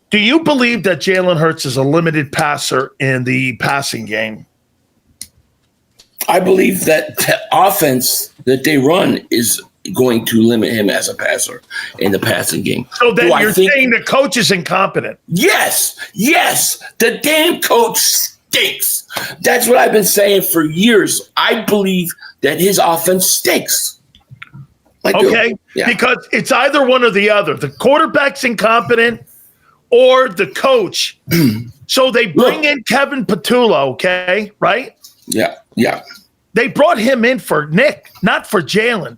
[SPEAKER 7] do you believe that Jalen Hurts is a limited passer in the passing game?
[SPEAKER 2] I believe that the offense that they run is going to limit him as a passer in the passing game.
[SPEAKER 7] So then
[SPEAKER 2] Do I
[SPEAKER 7] you're
[SPEAKER 2] think-
[SPEAKER 7] saying the coach is incompetent.
[SPEAKER 2] Yes, the damn coach stinks. That's what I've been saying for years. I believe that his offense stinks. I do.
[SPEAKER 7] Okay?
[SPEAKER 2] Yeah.
[SPEAKER 7] Because it's either one or the other. The quarterback's incompetent or the coach. So they bring in Kevin Petula, okay? Right?
[SPEAKER 2] Yeah.
[SPEAKER 7] They brought him in for Nick, not for Jalen.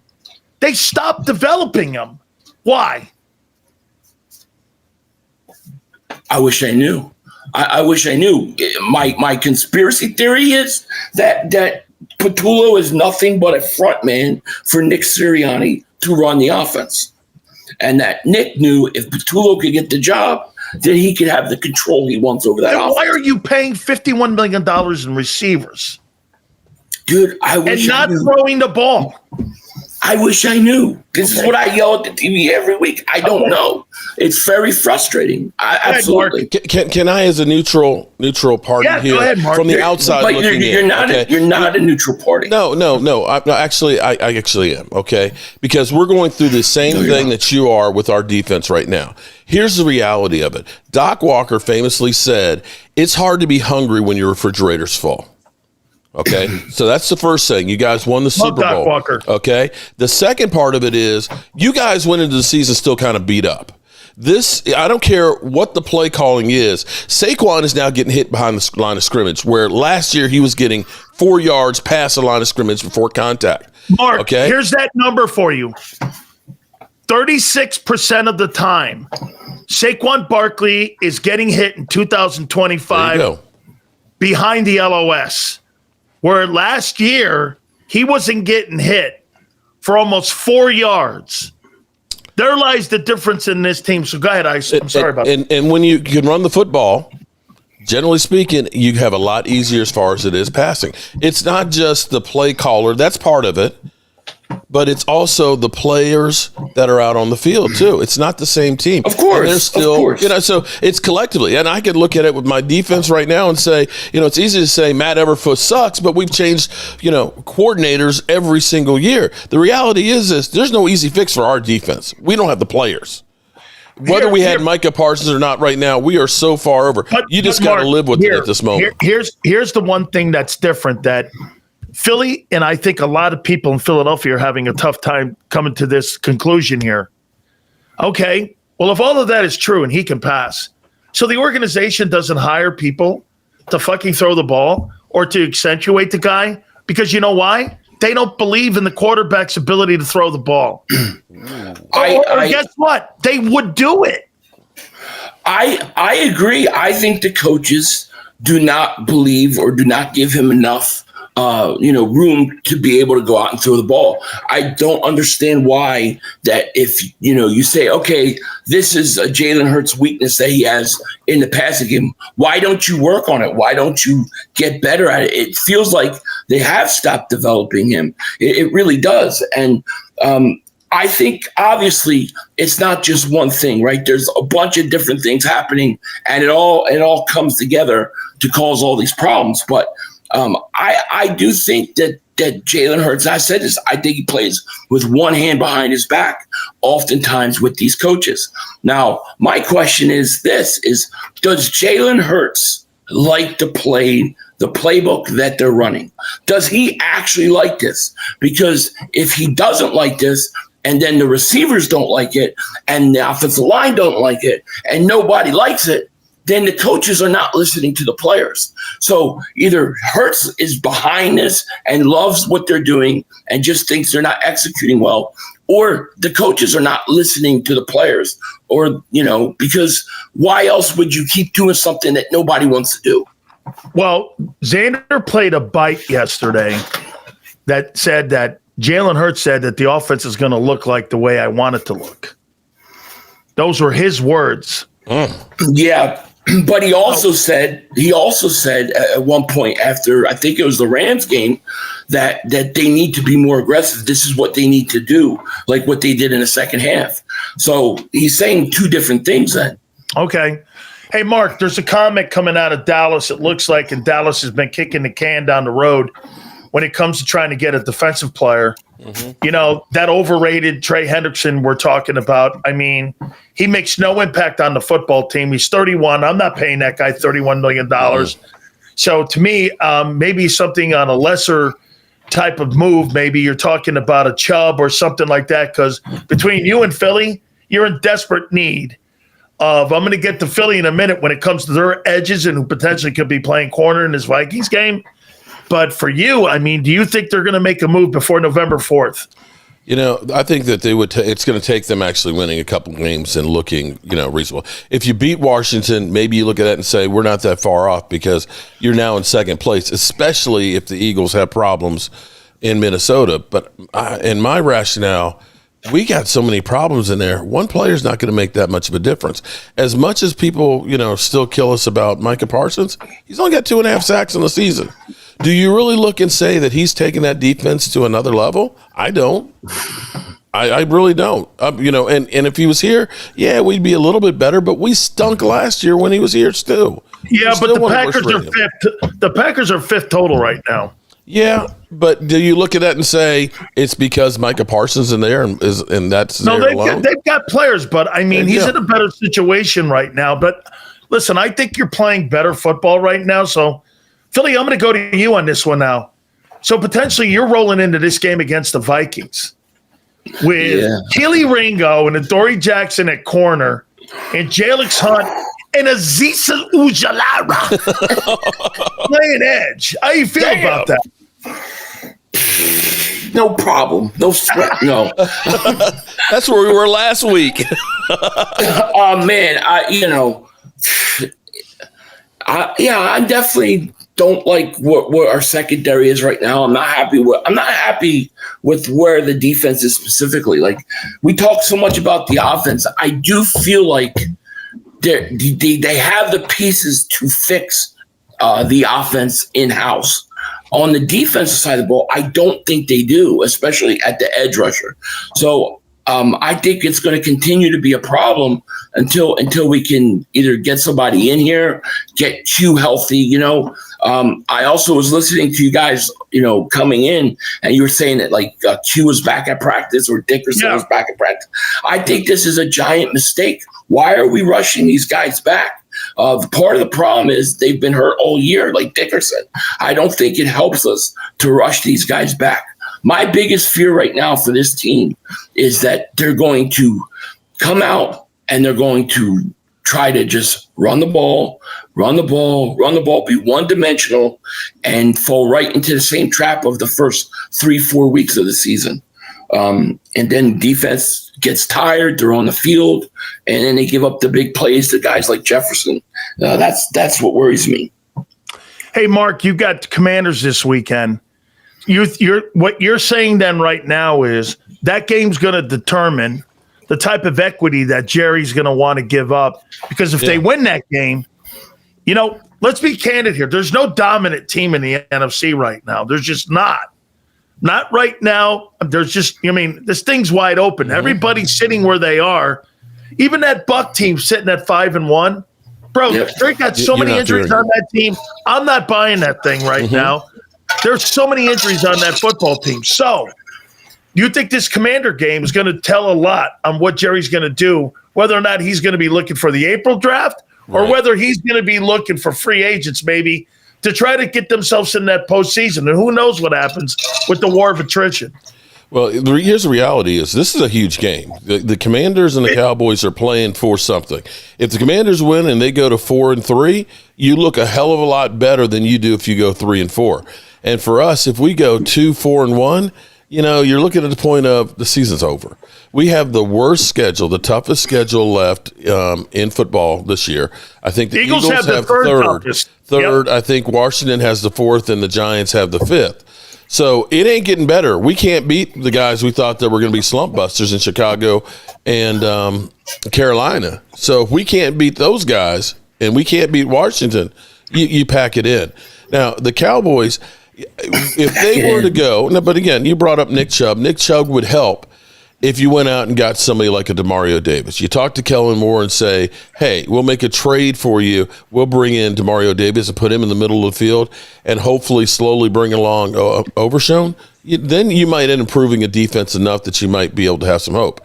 [SPEAKER 7] They stopped developing him. Why?
[SPEAKER 2] I wish I knew. I wish I knew. My conspiracy theory is that Petullo is nothing but a front man for Nick Sirianni to run the offense. And that Nick knew if Petullo could get the job, then he could have the control he wants over that
[SPEAKER 7] Then
[SPEAKER 2] offense.
[SPEAKER 7] why are you paying $51 million in receivers
[SPEAKER 2] Dude, I wish
[SPEAKER 7] and
[SPEAKER 2] I
[SPEAKER 7] not
[SPEAKER 2] knew.
[SPEAKER 7] throwing the ball?
[SPEAKER 2] I wish I knew. This is what I yell at the TV every week. I don't know. It's very frustrating. Absolutely.
[SPEAKER 3] Can I, as a neutral party
[SPEAKER 7] Yeah,
[SPEAKER 3] here,
[SPEAKER 7] go ahead, Mark.
[SPEAKER 3] from the outside
[SPEAKER 2] But
[SPEAKER 3] looking
[SPEAKER 2] you're
[SPEAKER 3] in?
[SPEAKER 2] not.
[SPEAKER 3] Okay?
[SPEAKER 2] You're not a neutral party.
[SPEAKER 3] No. I actually am. Okay, because we're going through the same thing that you are with our defense right now. Here's the reality of it. Doc Walker famously said, "It's hard to be hungry when your refrigerator's full." Okay, so that's the first thing. You guys won the Super
[SPEAKER 7] Doc
[SPEAKER 3] Bowl.
[SPEAKER 7] Walker.
[SPEAKER 3] Okay, the second part of it is you guys went into the season still kind of beat up. I don't care what the play calling is. Saquon is now getting hit behind the line of scrimmage, where last year he was getting 4 yards past the line of scrimmage before contact.
[SPEAKER 7] Mark,
[SPEAKER 3] Okay,
[SPEAKER 7] here's that number for you. 36% of the time, Saquon Barkley is getting hit in
[SPEAKER 3] there you
[SPEAKER 7] 2025
[SPEAKER 3] go.
[SPEAKER 7] behind the LOS, where last year he wasn't getting hit for almost 4 yards. There lies the difference in this team. So go ahead, I'm sorry about that.
[SPEAKER 3] And when you can run the football, generally speaking, you have a lot easier as far as it is passing. It's not just the play caller. That's part of it. But it's also the players that are out on the field too. It's not the same team.
[SPEAKER 2] Of course,
[SPEAKER 3] and they're still,
[SPEAKER 2] of course.
[SPEAKER 3] So it's collectively. And I could look at it with my defense right now and say, it's easy to say Matt Everfoot sucks, but we've changed, coordinators every single year. The reality is this: there's no easy fix for our defense. We don't have the players. Whether we had Micah Parsons or not right now, we are so far over. You just got to live with it at this moment.
[SPEAKER 7] Here's the one thing that's different that Philly, and I think a lot of people in Philadelphia are having a tough time coming to this conclusion here. Okay, well, if all of that is true and he can pass, so the organization doesn't hire people to fucking throw the ball or to accentuate the guy, because you know why? They don't believe in the quarterback's ability to throw the ball. Or guess what? They would do it.
[SPEAKER 2] I agree. I think the coaches do not believe or do not give him enough room to be able to go out and throw the ball. I don't understand why that if, you say, okay, this is a Jalen Hurts weakness that he has in the passing game. Why don't you work on it? Why don't you get better at it? It feels like they have stopped developing him. It really does. And I think obviously it's not just one thing, right? There's a bunch of different things happening, and it all comes together to cause all these problems. But I do think that Jalen Hurts, I said this, I think he plays with one hand behind his back, oftentimes with these coaches. Now, my question is does Jalen Hurts like to play the playbook that they're running? Does he actually like this? Because if he doesn't like this, and then the receivers don't like it, and the offensive line don't like it, and nobody likes it, then the coaches are not listening to the players. So either Hurts is behind this and loves what they're doing and just thinks they're not executing well, or the coaches are not listening to the players, or, because why else would you keep doing something that nobody wants to do?
[SPEAKER 7] Well, Xander played a bite yesterday that said that Jalen Hurts said that the offense is going to look like the way I want it to look. Those were his words.
[SPEAKER 2] Yeah. But he also said at one point after, I think it was the Rams game, that they need to be more aggressive. This is what they need to do, like what they did in the second half. So he's saying two different things then.
[SPEAKER 7] Okay. Hey, Mark, there's a comment coming out of Dallas. It looks like, and Dallas has been kicking the can down the road when it comes to trying to get a defensive player. Mm-hmm. That overrated Trey Hendrickson we're talking about, I mean, he makes no impact on the football team. He's 31. I'm not paying that guy $31 million. Mm-hmm. So to me, maybe something on a lesser type of move. Maybe you're talking about a Chubb or something like that, because between you and Philly, you're in desperate need of, I'm going to get to Philly in a minute when it comes to their edges and who potentially could be playing corner in this Vikings game. But for you, I mean, do you think they're going to make a move before November 4th?
[SPEAKER 3] I think that they would. It's going to take them actually winning a couple games and looking, reasonable. If you beat Washington, maybe you look at that and say we're not that far off because you're now in second place, especially if the Eagles have problems in Minnesota. But in my rationale, we got so many problems in there. One player's not going to make that much of a difference. As much as people, still kill us about Micah Parsons, he's only got 2.5 sacks in the season. Do you really look and say that he's taking that defense to another level? I don't. I really don't. And if he was here, yeah, we'd be a little bit better, but we stunk last year when he was here still.
[SPEAKER 7] Yeah, but the Packers are fifth. The Packers are fifth total right now.
[SPEAKER 3] Yeah, but do you look at that and say it's because Micah Parsons in there and that's
[SPEAKER 7] no? They've got players, but I mean, he's in a better situation right now. But listen, I think you're playing better football right now. So, Philly, I'm going to go to you on this one now. So potentially, you're rolling into this game against the Vikings with Keely Ringo and Adoree Jackson at corner, and Jalix Hunt and Azeez Ujulari playing edge. How you feel about that?
[SPEAKER 2] No problem. No sweat. No.
[SPEAKER 3] That's where we were last week.
[SPEAKER 2] Oh man, I definitely don't like what our secondary is right now. I'm not happy with where the defense is specifically. Like, we talk so much about the offense. I do feel like they have the pieces to fix the offense in-house. On the defensive side of the ball, I don't think they do, especially at the edge rusher. So I think it's going to continue to be a problem until we can either get somebody in here, get Q healthy. I also was listening to you guys, coming in, and you were saying that like Q was back at practice or Dickerson was back at practice. I think this is a giant mistake. Why are we rushing these guys back? Part of the problem is they've been hurt all year, like Dickerson. I don't think it helps us to rush these guys back. My biggest fear right now for this team is that they're going to come out and they're going to try to just run the ball, be one-dimensional, and fall right into the same trap of the first 3-4 weeks of the season. And then defense gets tired, they're on the field, and then they give up the big plays to guys like Jefferson. That's what worries me.
[SPEAKER 7] Hey, Mark, you got the Commanders this weekend. What you're saying then right now is that game's going to determine the type of equity that Jerry's going to want to give up. Because if they win that game, let's be candid here. There's no dominant team in the NFC right now. There's just not. Not right now. There's just, this thing's wide open. Mm-hmm. Everybody's sitting where they are. Even that Buck team sitting at 5-1. Bro, they got so many injuries on that team. I'm not buying that thing right now. There's so many injuries on that football team. So, you think this Commander game is going to tell a lot on what Jerry's going to do, whether or not he's going to be looking for the April draft or whether he's going to be looking for free agents maybe to try to get themselves in that postseason. And who knows what happens with the war of attrition.
[SPEAKER 3] Well, here's the reality is this is a huge game. The Commanders and the Cowboys are playing for something. If the Commanders win and they go to 4-3, you look a hell of a lot better than you do if you go 3-4. And for us, if we go 2-4-1, you're looking at the point of the season's over. We have the worst schedule, the toughest schedule left in football this year. I think the Eagles have the third. Yep. I think Washington has the fourth, and the Giants have the fifth. So it ain't getting better. We can't beat the guys we thought that were going to be slump busters in Chicago and Carolina. So if we can't beat those guys and we can't beat Washington, you pack it in. Now, the Cowboys, if they were to go, but again, you brought up Nick Chubb. Nick Chubb would help if you went out and got somebody like a DeMario Davis. You talk to Kellen Moore and say, hey, we'll make a trade for you. We'll bring in DeMario Davis and put him in the middle of the field and hopefully slowly bring along Overshown. Then you might end up improving a defense enough that you might be able to have some hope.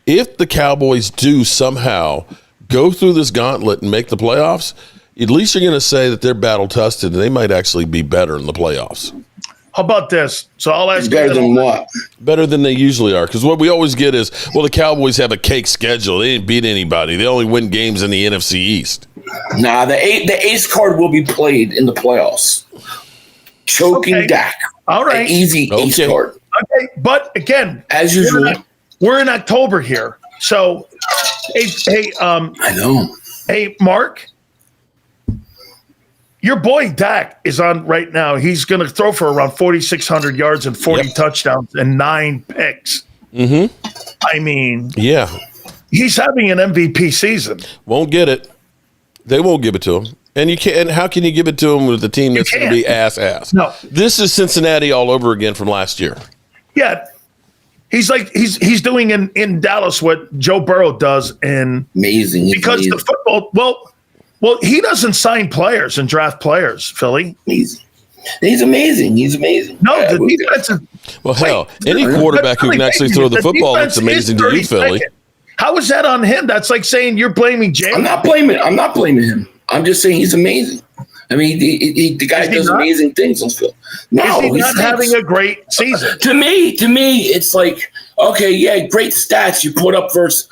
[SPEAKER 3] If the Cowboys do somehow go through this gauntlet and make the playoffs, at least you're going to say that they're battle-tested and they might actually be better in the playoffs.
[SPEAKER 7] How about this? So I'll ask
[SPEAKER 2] better than what?
[SPEAKER 3] Better than they usually are. Because what we always get is, well, the Cowboys have a cake schedule. They didn't beat anybody. They only win games in the NFC East.
[SPEAKER 2] Nah, the ace card will be played in the playoffs. Choking Dak.
[SPEAKER 7] All right.
[SPEAKER 2] An easy ace card.
[SPEAKER 7] Okay, but again,
[SPEAKER 2] as usual,
[SPEAKER 7] we're in October here. So,
[SPEAKER 2] I know.
[SPEAKER 7] Hey, Mark. Your boy Dak is on right now. He's going to throw for around 4,600 yards and 40 touchdowns and 9 picks.
[SPEAKER 3] Mm-hmm.
[SPEAKER 7] I mean,
[SPEAKER 3] yeah,
[SPEAKER 7] he's having an MVP season.
[SPEAKER 3] Won't get it. They won't give it to him. And you can't. And how can you give it to him with a team that's going to be ass?
[SPEAKER 7] No,
[SPEAKER 3] this is Cincinnati all over again from last year.
[SPEAKER 7] Yeah, he's doing in Dallas what Joe Burrow does in
[SPEAKER 2] amazing
[SPEAKER 7] because
[SPEAKER 2] amazing.
[SPEAKER 7] The football. Well, he doesn't sign players and draft players, Philly.
[SPEAKER 2] He's amazing. He's amazing.
[SPEAKER 7] No, the defense is.
[SPEAKER 3] Well, hell, any quarterback who can actually throw the football looks amazing to you, Philly.
[SPEAKER 7] How is that on him? That's like saying you're blaming James.
[SPEAKER 2] I'm not blaming him. I'm just saying he's amazing. I mean, the guy does amazing things on field. No,
[SPEAKER 7] he's not having a great season.
[SPEAKER 2] To me, it's like, okay, yeah, great stats you put up versus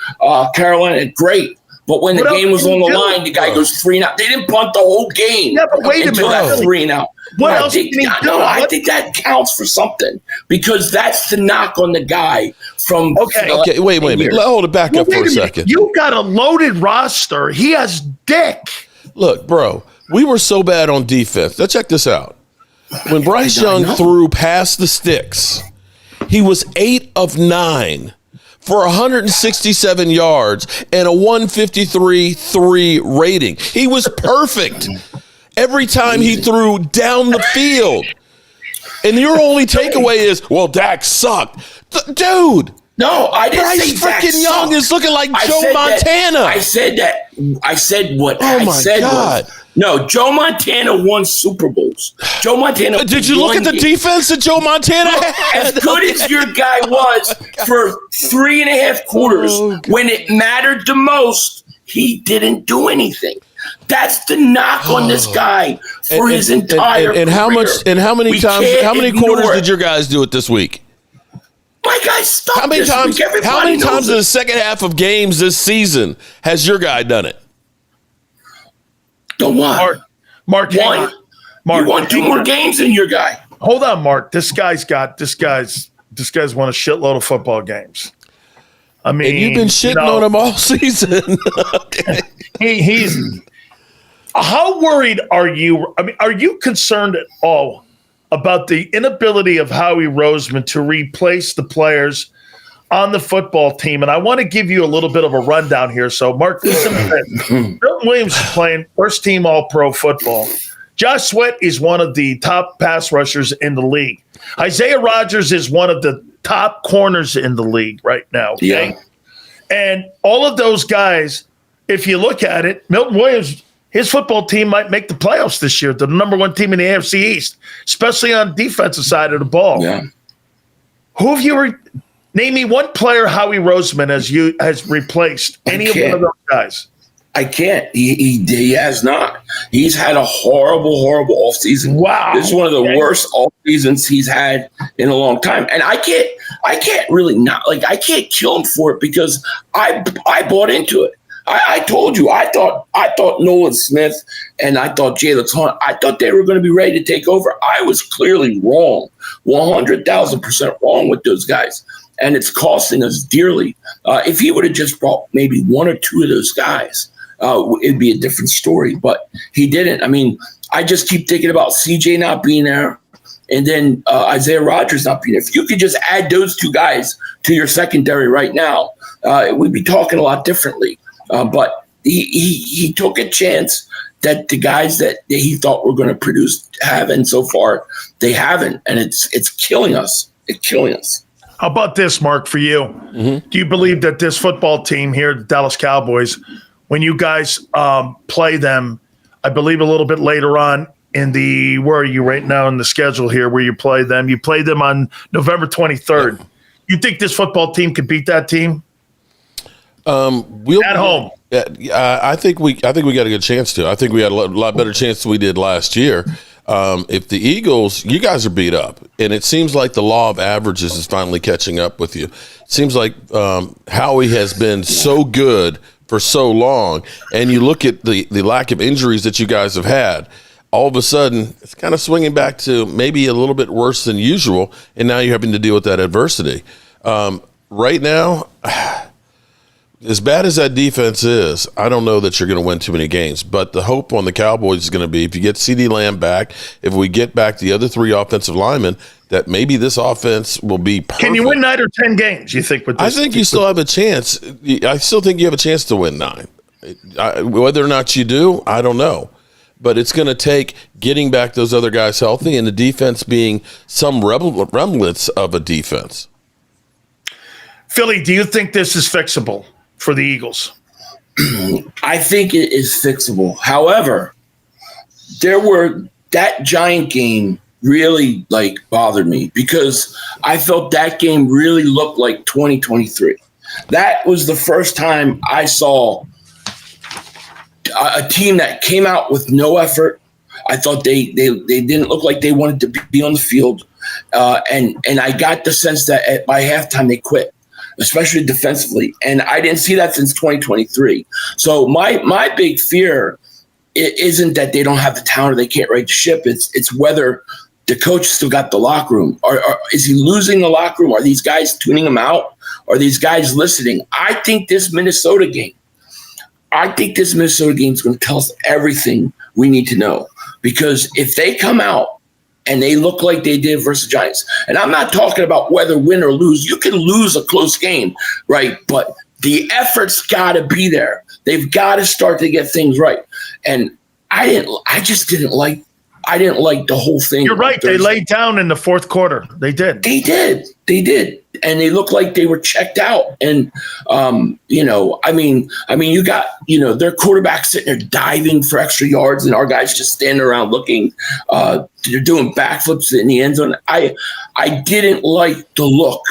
[SPEAKER 2] Carolina, great. But when the game was on the line, the guy goes 3-and-out. They didn't punt the whole game.
[SPEAKER 7] Yeah, but wait a minute.
[SPEAKER 2] That 3-and-out.
[SPEAKER 7] What else can he do?
[SPEAKER 2] I think that counts for something because that's the knock on the guy from.
[SPEAKER 3] Okay, wait a minute. Hold it back up for a second.
[SPEAKER 7] You got a loaded roster. He has dick.
[SPEAKER 3] Look, bro, we were so bad on defense. Now check this out. When Bryce Young threw past the sticks, he was 8 of 9. For 167 yards and a 153.3 rating. He was perfect every time he threw down the field. And your only takeaway is, well, Dak sucked. Dude.
[SPEAKER 2] No, I didn't say Dak
[SPEAKER 3] freaking Young is looking like Joe Montana.
[SPEAKER 2] I said that. I said what
[SPEAKER 3] oh
[SPEAKER 2] I said
[SPEAKER 3] God.
[SPEAKER 2] was. No, Joe Montana won Super Bowls. Joe Montana.
[SPEAKER 3] Did you look at the defense that Joe Montana had?
[SPEAKER 2] As good as your guy was for 3.5 quarters, when it mattered the most, he didn't do anything. That's the knock on this guy for his entire
[SPEAKER 3] and how
[SPEAKER 2] career.
[SPEAKER 3] much and how many times? How many quarters did your guys do it this week?
[SPEAKER 2] My guy stuck.
[SPEAKER 3] How many times? How many times in the second half of games this season has your guy done it?
[SPEAKER 2] Don't want.
[SPEAKER 7] Mark,
[SPEAKER 2] Mark, you won 2 more games than your guy.
[SPEAKER 7] Hold on, Mark. This guy's won a shitload of football games. I mean,
[SPEAKER 3] and you've been shitting on him all season.
[SPEAKER 7] He's. How worried are you? I mean, are you concerned at all about the inability of Howie Roseman to replace the players on the football team? And I want to give you a little bit of a rundown here. So, Mark, listen to this. Milton Williams is playing first team All-Pro football. Josh Sweat is one of the top pass rushers in the league. Isaiah Rodgers is one of the top corners in the league right now. Okay? Yeah. And all of those guys, if you look at it, Milton Williams, his football team might make the playoffs this year. They're the number 1 team in the AFC East, especially on the defensive side of the ball.
[SPEAKER 2] Yeah.
[SPEAKER 7] Who have you name me one player Howie Roseman has replaced any of one of those guys?
[SPEAKER 2] I can't. He has not. He's had a horrible offseason.
[SPEAKER 7] Wow.
[SPEAKER 2] This is one of the worst off seasons he's had in a long time. And I can't really not like I can't kill him for it because I bought into it. I told you I thought Nolan Smith and I thought Jalen Hunt, I thought they were going to be ready to take over. I was clearly wrong, 100,000% wrong with those guys. And it's costing us dearly. If he would have just brought maybe one or two of those guys, it'd be a different story. But he didn't. I mean, I just keep thinking about CJ not being there and then Isaiah Rodgers not being there. If you could just add those two guys to your secondary right now, we'd be talking a lot differently. But he took a chance that the guys that he thought were going to produce have, and so far they haven't. And it's killing us. It's killing us.
[SPEAKER 7] How about this, Mark, for you? Mm-hmm. Do you believe that this football team here, the Dallas Cowboys, when you guys play them, I believe a little bit later on in the – where are you right now in the schedule here where you play them? You play them on November 23rd. Yeah. You think this football team could beat that team? At home.
[SPEAKER 3] I think we got a good chance to. I think we had a lot better chance than we did last year. If the Eagles, you guys are beat up, and it seems like the law of averages is finally catching up with you. It seems like Howie has been so good for so long, and you look at the lack of injuries that you guys have had. All of a sudden, it's kind of swinging back to maybe a little bit worse than usual, and now you're having to deal with that adversity. Right now, as bad as that defense is, I don't know that you're going to win too many games. But the hope on the Cowboys is going to be if you get CeeDee Lamb back, if we get back the other three offensive linemen, that maybe this offense will be perfect.
[SPEAKER 7] Can you win 9 or 10 games, you think? With this?
[SPEAKER 3] I think you still have a chance. I still think you have a chance to win 9. Whether or not you do, I don't know. But it's going to take getting back those other guys healthy and the defense being some remnants of a defense.
[SPEAKER 7] Philly, do you think this is fixable for the Eagles?
[SPEAKER 2] I think it is fixable. However, that Giant game really bothered me because I felt that game really looked like 2023. That was the first time I saw a team that came out with no effort. I thought they didn't look like they wanted to be on the field. And I got the sense that by halftime they quit, especially defensively. And I didn't see that since 2023. So my big fear isn't that they don't have the talent or they can't right the ship. It's whether the coach still got the locker room. Or is he losing the locker room? Are these guys tuning him out? Are these guys listening? I think this Minnesota game is going to tell us everything we need to know. Because if they come out and they look like they did versus Giants, and I'm not talking about whether win or lose. You can lose a close game, right? But the effort's got to be there. They've got to start to get things right. And I didn't like the whole thing.
[SPEAKER 7] You're right. They laid down in the fourth quarter. They did. And they looked like they were checked out. And, you got, their quarterback sitting there diving for extra yards and our guys just standing around looking. They're doing backflips in the end zone. I didn't like the look.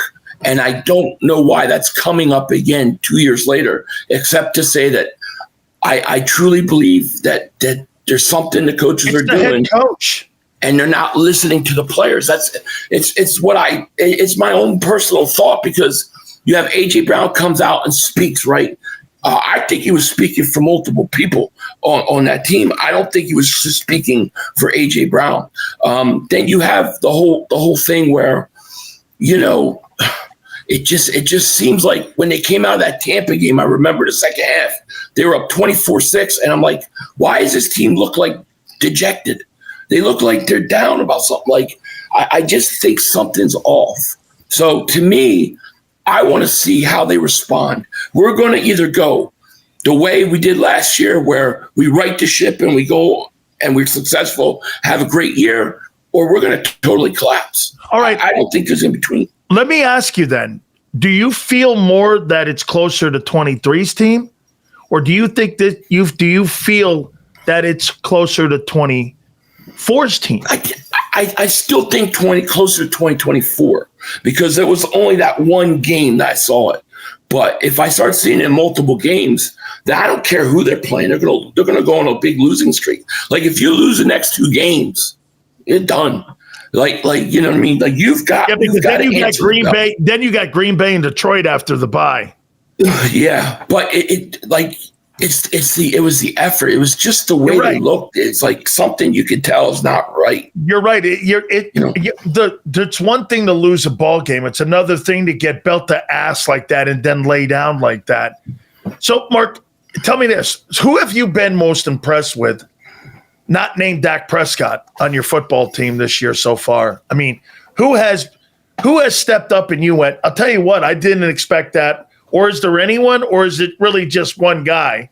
[SPEAKER 7] And I don't know why that's coming up again 2 years later, except to say that I truly believe that there's something the coaches are doing. Head coach.
[SPEAKER 2] And they're not listening to the players. It's my own personal thought because you have A.J. Brown comes out and speaks, right? I think he was speaking for multiple people on that team. I don't think he was just speaking for A.J. Brown. Then you have the whole thing where, it just seems like when they came out of that Tampa game, I remember the second half, they were up 24-6. And I'm like, why does this team look like dejected? They look like they're down about something. Like, I just think something's off. So to me, I want to see how they respond. We're going to either go the way we did last year, where we right the ship and we go and we're successful, have a great year, or we're going to totally collapse. All right. I don't think there's in between.
[SPEAKER 7] Let me ask you then, do you feel more that it's closer to 23's team? Or do you think that do you feel that it's closer to 24's team?
[SPEAKER 2] I still think closer to 2024 because it was only that one game that I saw it. But if I start seeing it in multiple games, then I don't care who they're playing. They're gonna go on a big losing streak. Like if you lose the next 2 games, you're done. Like you know what I mean? Like you've got
[SPEAKER 7] then you got Green Bay. Then you got Green Bay and Detroit after the bye.
[SPEAKER 2] Yeah, but it was the effort. It was just the way they looked. It's like something you could tell is not right.
[SPEAKER 7] You're right. It's one thing to lose a ball game. It's another thing to get belt to ass like that and then lay down like that. So, Mark, tell me this: who have you been most impressed with? Not named Dak Prescott on your football team this year so far. I mean, who has stepped up and you went, I'll tell you what, I didn't expect that. Or is there anyone, or is it really just one guy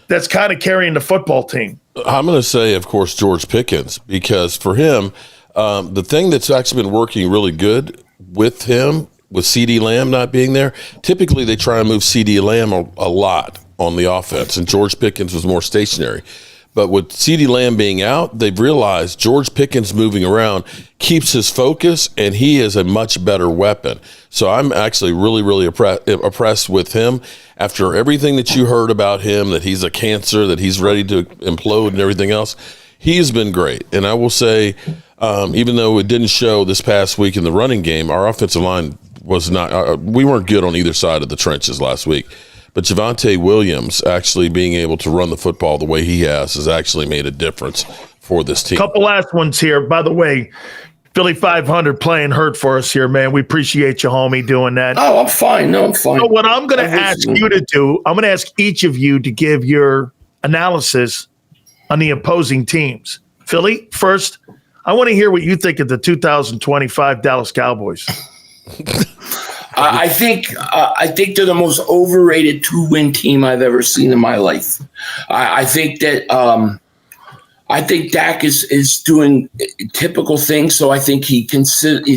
[SPEAKER 7] that's kind of carrying the football team?
[SPEAKER 3] I'm going to say, of course, George Pickens, because for him, the thing that's actually been working really good with him, with CeeDee Lamb not being there, typically they try and move CeeDee Lamb a lot on the offense, and George Pickens was more stationary. But with CeeDee Lamb being out, they've realized George Pickens moving around keeps his focus, and he is a much better weapon. So I'm actually really, really impressed with him. After everything that you heard about him, that he's a cancer, that he's ready to implode and everything else, he has been great. And I will say, even though it didn't show this past week in the running game, our offensive line was not we weren't good on either side of the trenches last week. But Javonte Williams actually being able to run the football the way he has actually made a difference for this team.
[SPEAKER 7] Couple last ones here. By the way, Philly.500 playing hurt for us here, man. We appreciate you, homie, doing that.
[SPEAKER 2] Oh, I'm fine. No, I'm fine.
[SPEAKER 7] So what I'm going to ask you to do, I'm going to ask each of you to give your analysis on the opposing teams. Philly, first, I want to hear what you think of the 2025 Dallas Cowboys.
[SPEAKER 2] I think they're the most overrated 2-win team I've ever seen in my life. I think that I think Dak is doing typical things. So I think he's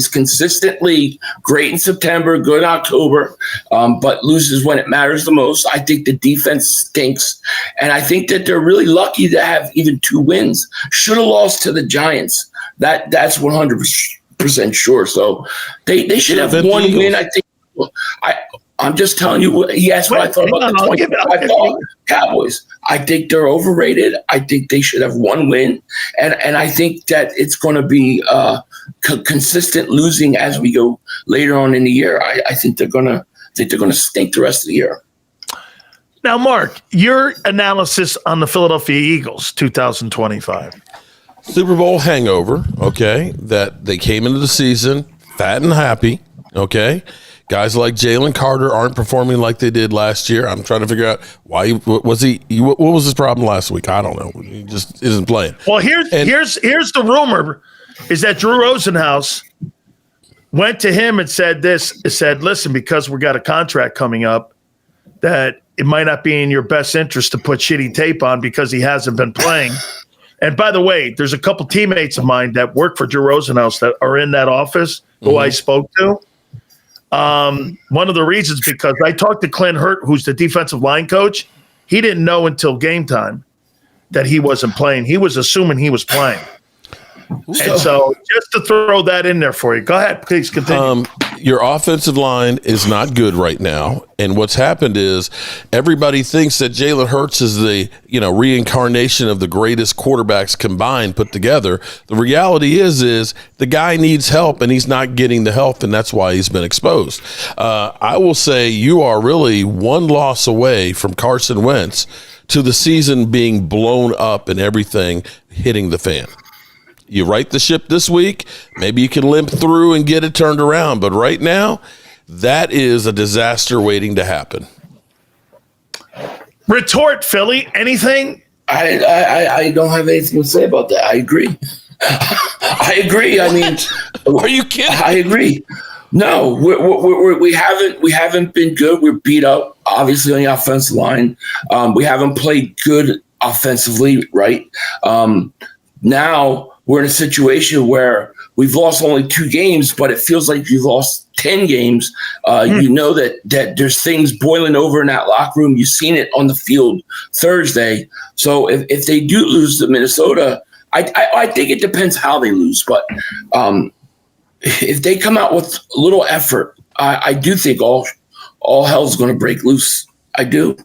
[SPEAKER 2] consistently great in September, good in October, but loses when it matters the most. I think the defense stinks, and I think that they're really lucky to have even 2 wins. Should have lost to the Giants. That's 100% sure. So they should have 1 win. I think. I'm just telling you. He asked what I thought about the 25 Cowboys. I think they're overrated. I think they should have 1 win, and I think that it's going to be consistent losing as we go later on in the year. I think they're going to stink the rest of the year.
[SPEAKER 7] Now, Mark, your analysis on the Philadelphia Eagles 2025
[SPEAKER 3] Super Bowl hangover. Okay, that they came into the season fat and happy. Okay. Guys like Jalen Carter aren't performing like they did last year. I'm trying to figure out why. What was his problem last week? I don't know. He just isn't playing.
[SPEAKER 7] Well, here's the rumor is that Drew Rosenhaus went to him and said this. It said, listen, because we got a contract coming up, that it might not be in your best interest to put shitty tape on because he hasn't been playing. And by the way, there's a couple teammates of mine that work for Drew Rosenhaus that are in that office who I spoke to. One of the reasons, because I talked to Clint Hurt, who's the defensive line coach. He didn't know until game time that he wasn't playing. He was assuming he was playing. And so just to throw that in there for you. Go ahead, please continue.
[SPEAKER 3] Your offensive line is not good right now. And what's happened is everybody thinks that Jalen Hurts is the, reincarnation of the greatest quarterbacks combined put together. The reality is the guy needs help and he's not getting the help, and that's why he's been exposed. I will say you are really 1 loss away from Carson Wentz to the season being blown up and everything hitting the fan. You right the ship this week, maybe you can limp through and get it turned around. But right now, that is a disaster waiting to happen.
[SPEAKER 7] Retort, Philly. Anything?
[SPEAKER 2] I don't have anything to say about that. I agree. I agree. I mean,
[SPEAKER 3] are you kidding?
[SPEAKER 2] I agree. No, we haven't been good. We're beat up, obviously, on the offensive line. We haven't played good offensively, right? Now we're in a situation where we've lost only 2 games, but it feels like you've lost 10 games. You know that there's things boiling over in that locker room. You've seen it on the field Thursday. So if they do lose to Minnesota, I think it depends how they lose. But if they come out with a little effort, I do think all all hell's going to break loose. I do.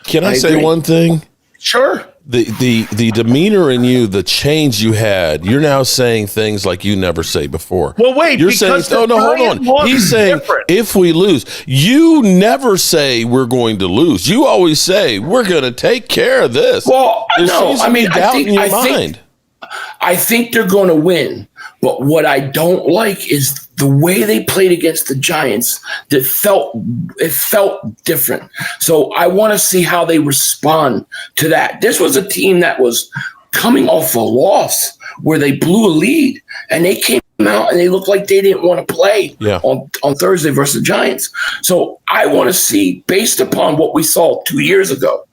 [SPEAKER 3] Can I say
[SPEAKER 2] agree.
[SPEAKER 3] one thing?
[SPEAKER 7] Sure.
[SPEAKER 3] The demeanor in you, the change you had, you're now saying things like you never say before.
[SPEAKER 7] Well, wait,
[SPEAKER 3] you're saying,
[SPEAKER 7] because
[SPEAKER 3] oh, no, hold
[SPEAKER 7] Brian
[SPEAKER 3] on. He's saying,
[SPEAKER 7] different.
[SPEAKER 3] if we lose, you never say we're going to lose. You always say, we're going to take care of this.
[SPEAKER 2] Well,
[SPEAKER 3] There
[SPEAKER 2] no,
[SPEAKER 3] seems to
[SPEAKER 2] I
[SPEAKER 3] be
[SPEAKER 2] mean,
[SPEAKER 3] doubt in your mind.
[SPEAKER 2] I think they're going to win. But what I don't like is the way they played against the Giants. It felt different. So I want to see how they respond to that. This was a team that was coming off a loss where they blew a lead, and they came out and they looked like they didn't want to play on Thursday versus the Giants. So I want to see, based upon what we saw 2 years ago,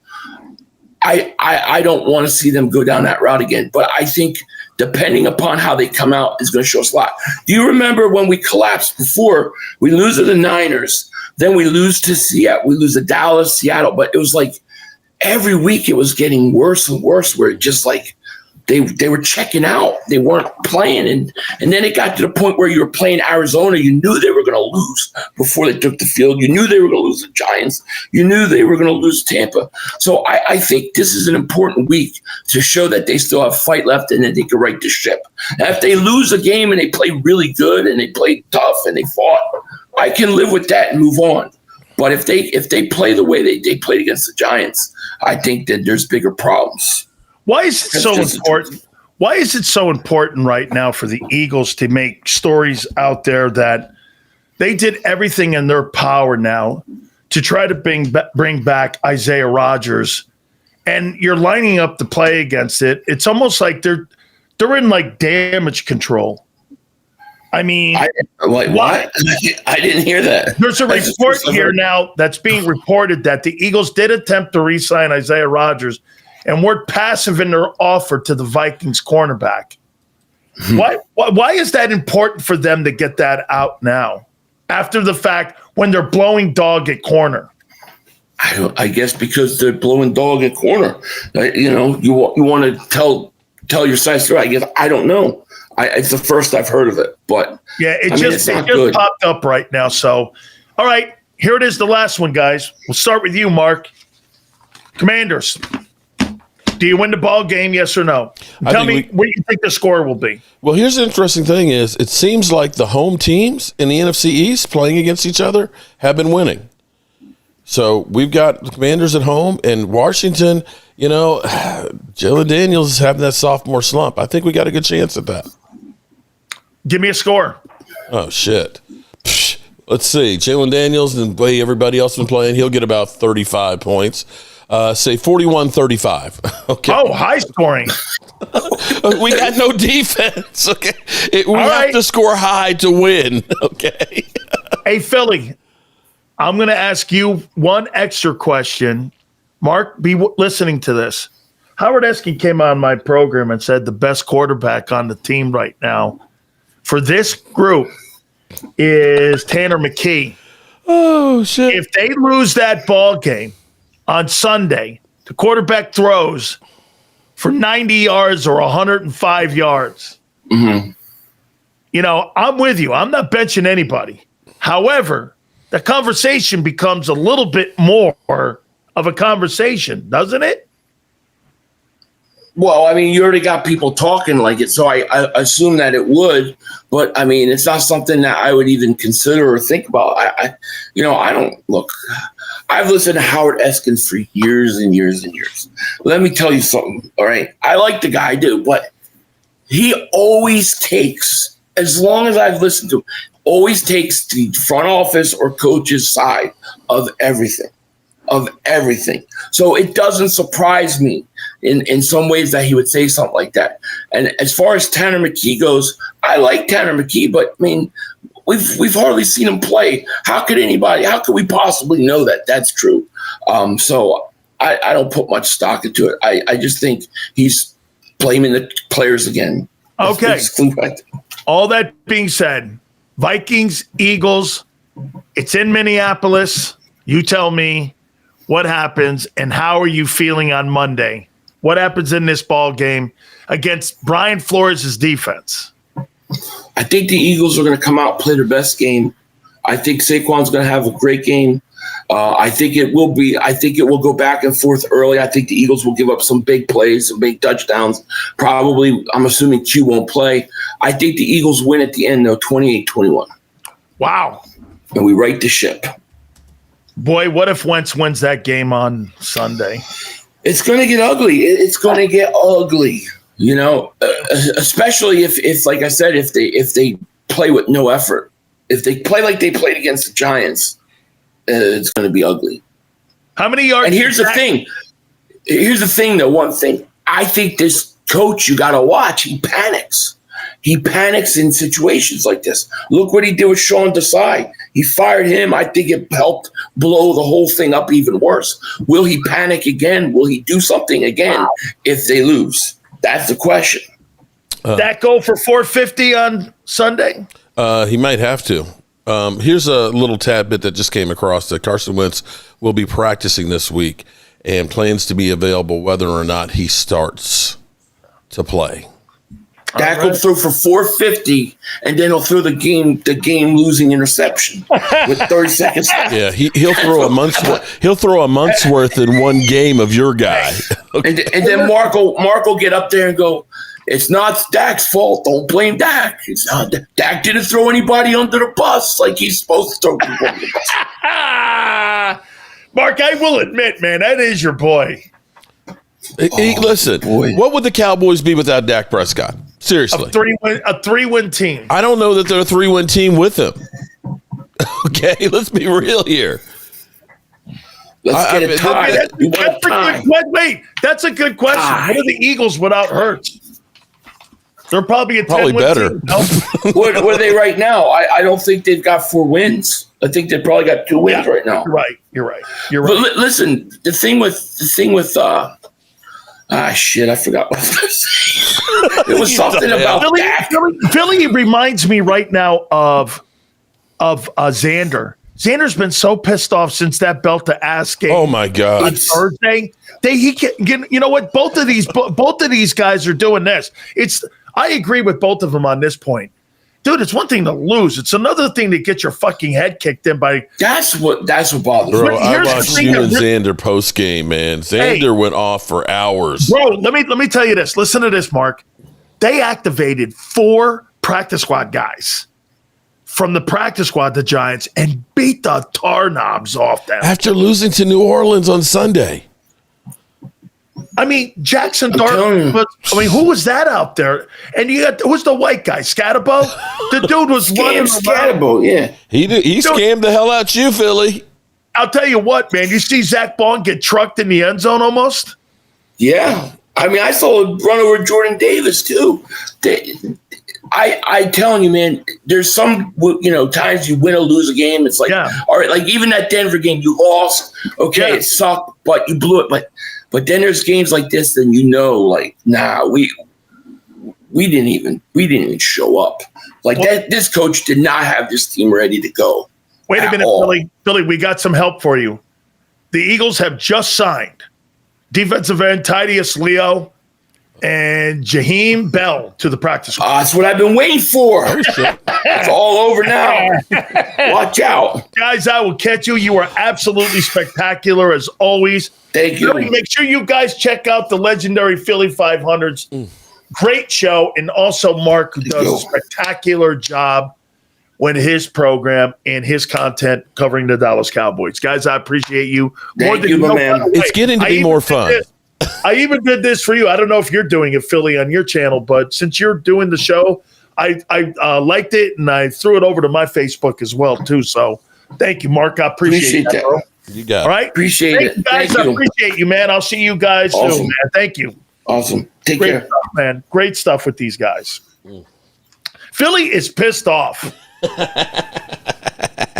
[SPEAKER 2] I don't want to see them go down that route again. But I think depending upon how they come out is going to show us a lot. Do you remember when we collapsed before? We lose to the Niners, then we lose to Seattle. We lose to Dallas, Seattle. But it was like every week it was getting worse and worse, where it just like they were checking out. They weren't playing. And then it got to the point where you were playing Arizona. You knew they were going to lose before they took the field. You knew they were going to lose the Giants. You knew they were going to lose Tampa. So I think this is an important week to show that they still have fight left and that they can right the ship. And if they lose a game and they play really good and they play tough and they fought, I can live with that and move on. But if they play the way they played against the Giants, I think that there's bigger problems.
[SPEAKER 7] Why is it so important? Why is it so important right now for the Eagles to make stories out there that they did everything in their power now to try to bring back Isaiah Rodgers, and you're lining up to play against it? It's almost like they're in like damage control. I mean,
[SPEAKER 2] what? I didn't hear that.
[SPEAKER 7] There's a report here now that's being reported that the Eagles did attempt to re-sign Isaiah Rodgers and were passive in their offer to the Vikings cornerback. Why is that important for them to get that out now, after the fact, when they're blowing dog at corner?
[SPEAKER 2] I guess because they're blowing dog at corner. You want to tell your side story. I guess I don't know. It's the first I've heard of it, but
[SPEAKER 7] yeah, it just popped up right now. So, all right, here it is, the last one, guys. We'll start with you, Mark. Commanders. Do you win the ball game, yes or no? Tell me what you think the score will be.
[SPEAKER 3] Well, here's the interesting thing is it seems like the home teams in the NFC East playing against each other have been winning. So we've got the Commanders at home, and Washington, Jalen Daniels is having that sophomore slump. I think we got a good chance at that.
[SPEAKER 7] Give me a score.
[SPEAKER 3] Oh, shit. Let's see. Jalen Daniels and the way everybody else has been playing, he'll get about 35 points. Say 41-35. Okay.
[SPEAKER 7] Oh, high scoring.
[SPEAKER 3] We got no defense. Okay. We have to score high to win. Okay.
[SPEAKER 7] Hey, Philly, I'm going to ask you one extra question. Mark, be listening to this. Howard Eskin came on my program and said the best quarterback on the team right now for this group is Tanner McKee.
[SPEAKER 3] Oh, shit.
[SPEAKER 7] If they lose that ball game on Sunday, the quarterback throws for 90 yards or 105 yards.
[SPEAKER 2] Mm-hmm.
[SPEAKER 7] I'm with you. I'm not benching anybody. However, the conversation becomes a little bit more of a conversation, doesn't it?
[SPEAKER 2] Well, I mean, you already got people talking like it, so I assume that it would. But I mean, it's not something that I would even consider or think about. I don't look. I've listened to Howard Eskin for years and years and years. Let me tell you something. All right, I like the guy, I do, but he always takes, as long as I've listened to him, always takes the front office or coach's side of everything. So it doesn't surprise me in some ways that he would say something like that. And as far as Tanner McKee goes, I like Tanner McKee, but I mean, we've hardly seen him play. How could we possibly know that that's true? So I don't put much stock into it. I just think he's blaming the players again.
[SPEAKER 7] Okay. All that being said, Vikings, Eagles, it's in Minneapolis. You tell me what happens and how are you feeling on Monday? What happens in this ball game against Brian Flores' defense?
[SPEAKER 2] I think the Eagles are going to come out and play their best game. I think Saquon's going to have a great game. I think it will be. I think it will go back and forth early. I think the Eagles will give up some big plays, some big touchdowns. Probably, I'm assuming Q won't play. I think the Eagles win at the end, though, 28-21.
[SPEAKER 7] Wow.
[SPEAKER 2] And we right the ship.
[SPEAKER 7] Boy, what if Wentz wins that game on Sunday?
[SPEAKER 2] It's going to get ugly. It's going to get ugly. You know, especially if, like I said, if they play with no effort, if they play like they played against the Giants, it's going to be ugly.
[SPEAKER 7] How many yards?
[SPEAKER 2] And here's the thing. Here's the thing, though. One thing. I think this coach, you got to watch. He panics. He panics in situations like this. Look what he did with Sean Desai. He fired him. I think it helped blow the whole thing up even worse. Will he panic again? Will he do something again if they lose? That's the question.
[SPEAKER 7] That go for 450 on Sunday?
[SPEAKER 3] He might have to. Here's a little tidbit that just came across that Carson Wentz will be practicing this week and plans to be available whether or not he starts to play.
[SPEAKER 2] Dak will throw for 450, and then he'll throw the game losing interception with 30 seconds left.
[SPEAKER 3] Yeah, he'll throw a month's worth in one game of your guy.
[SPEAKER 2] And then Mark will get up there and go, "It's not Dak's fault. Don't blame Dak. It's not Dak didn't throw anybody under the bus like he's supposed to throw people under the bus."
[SPEAKER 7] Mark, I will admit, man, that is your boy.
[SPEAKER 3] Listen, what would the Cowboys be without Dak Prescott? Seriously.
[SPEAKER 7] A three-win team.
[SPEAKER 3] I don't know that they're a 3-win team with him. Okay, let's be real here.
[SPEAKER 2] Let's get it tied.
[SPEAKER 7] That's a good question. What are the Eagles without Hurts? They're probably a 10-win
[SPEAKER 3] better.
[SPEAKER 7] team. No?
[SPEAKER 2] What are they right now? I don't think they've got 4 wins. I think they've probably got 2 wins right now.
[SPEAKER 7] You're right.
[SPEAKER 2] But listen, the thing with shit, I forgot what I was going to say. It was something about Dak.
[SPEAKER 7] Philly reminds me right now of Xander. Xander's been so pissed off since that belt to ass game.
[SPEAKER 3] Oh my God!
[SPEAKER 7] On Thursday, you know what? Both of these guys are doing this. I agree with both of them on this point. Dude, it's one thing to lose. It's another thing to get your fucking head kicked in by.
[SPEAKER 2] That's what bothers me.
[SPEAKER 3] Bro, I watched you and Xander post game, man. Xander went off for hours.
[SPEAKER 7] Bro, let me tell you this. Listen to this, Mark. They activated 4 practice squad guys from the practice squad, the Giants, and beat the tar knobs off them
[SPEAKER 3] after losing to New Orleans on Sunday.
[SPEAKER 7] I mean, Jackson Dart. Who was that out there? And you got who's the white guy? Scatabo? The dude was running
[SPEAKER 2] Scatabo, yeah.
[SPEAKER 3] He scammed the hell out you, Philly.
[SPEAKER 7] I'll tell you what, man. You see Zach Bond get trucked in the end zone almost?
[SPEAKER 2] Yeah. I mean, I saw a run over Jordan Davis too. I telling you, man, there's some, times you win or lose a game. It's like, all right, like even that Denver game, you lost. Okay, it sucked, but you blew it. But then there's games like this, then we didn't even show up. Like this coach did not have this team ready to go.
[SPEAKER 7] Wait a minute, Billy, we got some help for you. The Eagles have just signed defensive end Titus Leo and Jaheim Bell to the practice squad.
[SPEAKER 2] That's what I've been waiting for. It's all over now. Watch out.
[SPEAKER 7] Guys, I will catch you. You are absolutely spectacular as always.
[SPEAKER 2] Thank you.
[SPEAKER 7] Make sure you guys check out the legendary Philly.500's great show. And also Mark, who does a spectacular job when his program and his content covering the Dallas Cowboys. Guys, I appreciate you.
[SPEAKER 2] Thank you, my man.
[SPEAKER 3] It's getting to be more fun.
[SPEAKER 7] I even did this for you. I don't know if you're doing it, Philly, on your channel, but since you're doing the show, I liked it, and I threw it over to my Facebook as well, too. So thank you, Mark. I appreciate that, bro.
[SPEAKER 3] You got it.
[SPEAKER 7] All right?
[SPEAKER 2] Appreciate it.
[SPEAKER 7] Guys, I appreciate you, man. I'll see you guys soon, man. Thank you.
[SPEAKER 2] Awesome. Take
[SPEAKER 7] Great
[SPEAKER 2] care.
[SPEAKER 7] stuff, man. Great stuff with these guys. Philly is pissed off.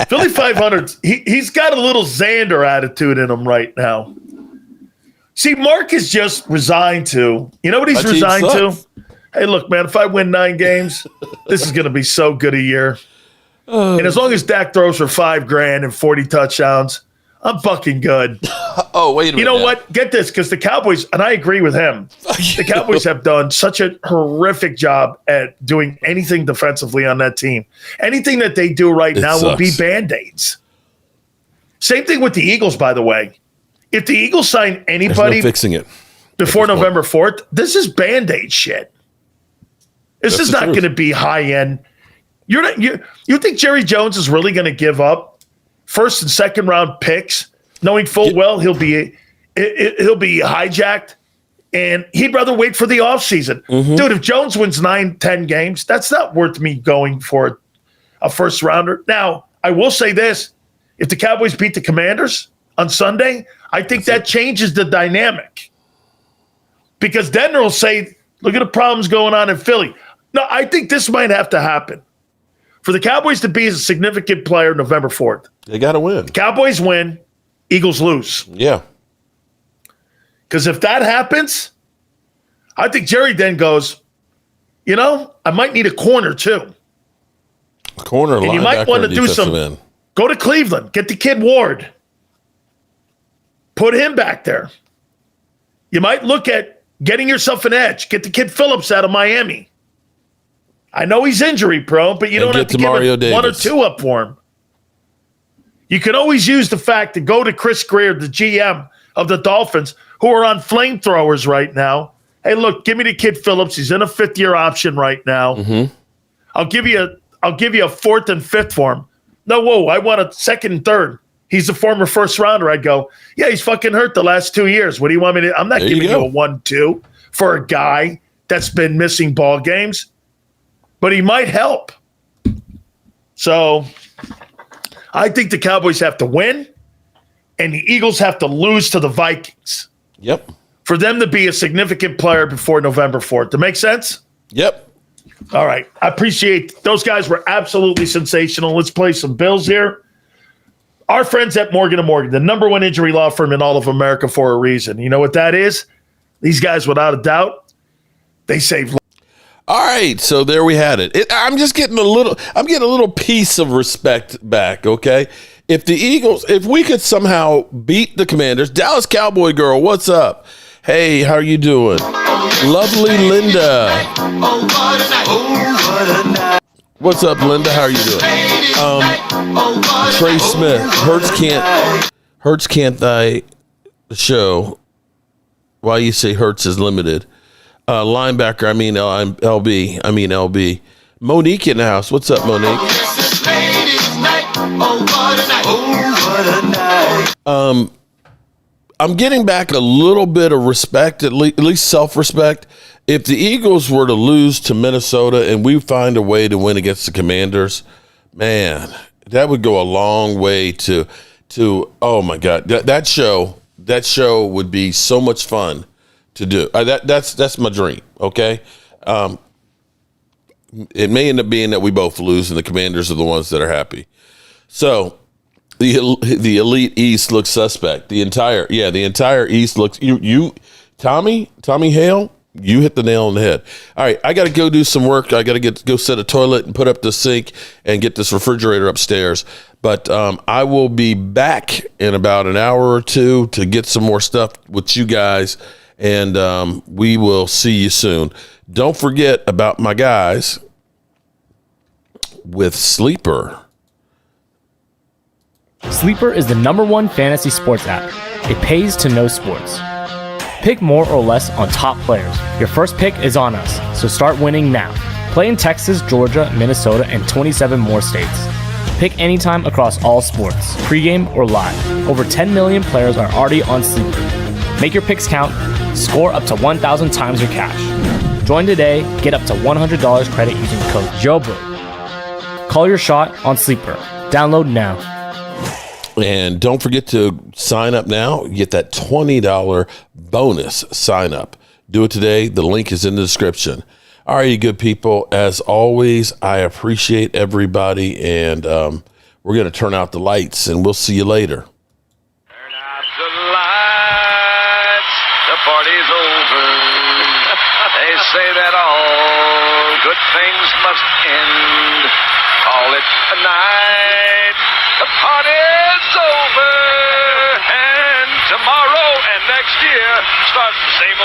[SPEAKER 7] Philly.500, he's got a little Xander attitude in him right now. See, Mark is just resigned to. You know what he's resigned to? Hey, look, man, if I win 9 games, this is going to be so good a year. And as long as Dak throws for $5,000 and 40 touchdowns, I'm fucking good.
[SPEAKER 3] Oh, wait a minute.
[SPEAKER 7] You know what? Get this, because the Cowboys, and I agree with him, the Cowboys have done such a horrific job at doing anything defensively on that team. Anything that they do right now will be Band-Aids. Same thing with the Eagles, by the way. If the Eagles sign
[SPEAKER 3] There's
[SPEAKER 7] anybody
[SPEAKER 3] no fixing it
[SPEAKER 7] before November 4th, this is Band-Aid shit. This
[SPEAKER 3] That's
[SPEAKER 7] is
[SPEAKER 3] the
[SPEAKER 7] not
[SPEAKER 3] truth.
[SPEAKER 7] going to be high-end. You think Jerry Jones is really going to give up first and second round picks, knowing full well he'll be hijacked, and he'd rather wait for the offseason. Dude, if Jones wins 9-10 games, that's not worth me going for a first rounder. Now, I will say this. If the Cowboys beat the Commanders on Sunday, I think that changes the dynamic. Because then they'll say, look at the problems going on in Philly. No, I think this might have to happen. For the Cowboys to be a significant player November 4th.
[SPEAKER 3] They got to win.
[SPEAKER 7] Cowboys win, Eagles lose.
[SPEAKER 3] Yeah.
[SPEAKER 7] Because if that happens, I think Jerry then goes, I might need a corner too.
[SPEAKER 3] Corner
[SPEAKER 7] And you might want to do some. Go to Cleveland, get the kid Ward. Put him back there. You might look at getting yourself an edge. Get the kid Phillips out of Miami. I know he's injury prone, but you don't have to give one or two up for him. You can always use the fact to go to Chris Greer, the GM of the Dolphins, who are on flamethrowers right now. Hey, look, give me the kid Phillips. He's in a fifth-year option right now. I'll give you a fourth and fifth for him. No, whoa, I want a second and third. He's a former first rounder. I'd go, yeah, he's fucking hurt the last 2 years. What do you want me to? I'm not giving you a 1-2 for a guy that's been missing ball games. But he might help. So I think the Cowboys have to win, and the Eagles have to lose to the Vikings.
[SPEAKER 3] Yep.
[SPEAKER 7] For them to be a significant player before November 4th. Does that make sense?
[SPEAKER 3] Yep.
[SPEAKER 7] All right. I appreciate those guys were absolutely sensational. Let's play some Bills here. Our friends at Morgan & Morgan, the number one injury law firm in all of America for a reason. You know what that is? These guys, without a doubt, they save lives.
[SPEAKER 3] All right, so there we had it. I'm getting a little piece of respect back, okay? If we could somehow beat the Commanders, Dallas Cowboy girl, what's up? Hey, how are you doing? Lovely Linda. What's up, Linda? How are you doing? Trey Smith, Hertz can't thy show. Why you say Hertz is limited? Linebacker, LB. Monique in the house. What's up, Monique? I'm getting back a little bit of respect, at least self-respect. If the Eagles were to lose to Minnesota and we find a way to win against the Commanders, man, that would go a long way to oh my God, that show would be so much fun to do. That's my dream. Okay. It may end up being that we both lose and the Commanders are the ones that are happy. So the Elite East looks suspect. The entire East looks Tommy Hale, you hit the nail on the head. All right, I got to go do some work. I got to go set a toilet and put up the sink and get this refrigerator upstairs. But I will be back in about an hour or two to get some more stuff with you guys. And we will see you soon. Don't forget about my guys with Sleeper.
[SPEAKER 4] Sleeper is the #1 fantasy sports app. It pays to know sports. Pick more or less on top players. Your first pick is on us, so start winning now. Play in Texas, Georgia, Minnesota, and 27 more states. Pick anytime across all sports, pregame or live. Over 10 million players are already on Sleeper. Make your picks count. Score up to 1,000 times your cash. Join today. Get up to $100 credit using code JOBRO. Call your shot on Sleeper. Download now.
[SPEAKER 3] And don't forget to sign up now. You get that $20 bonus sign up. Do it today. The link is in the description. All right, you good people. As always, I appreciate everybody. And we're going to turn out the lights, and we'll see you later.
[SPEAKER 8] Turn out the lights. The party's over. They say that all good things must end. Call it a night. The party's over. And tomorrow and next year starts the same old.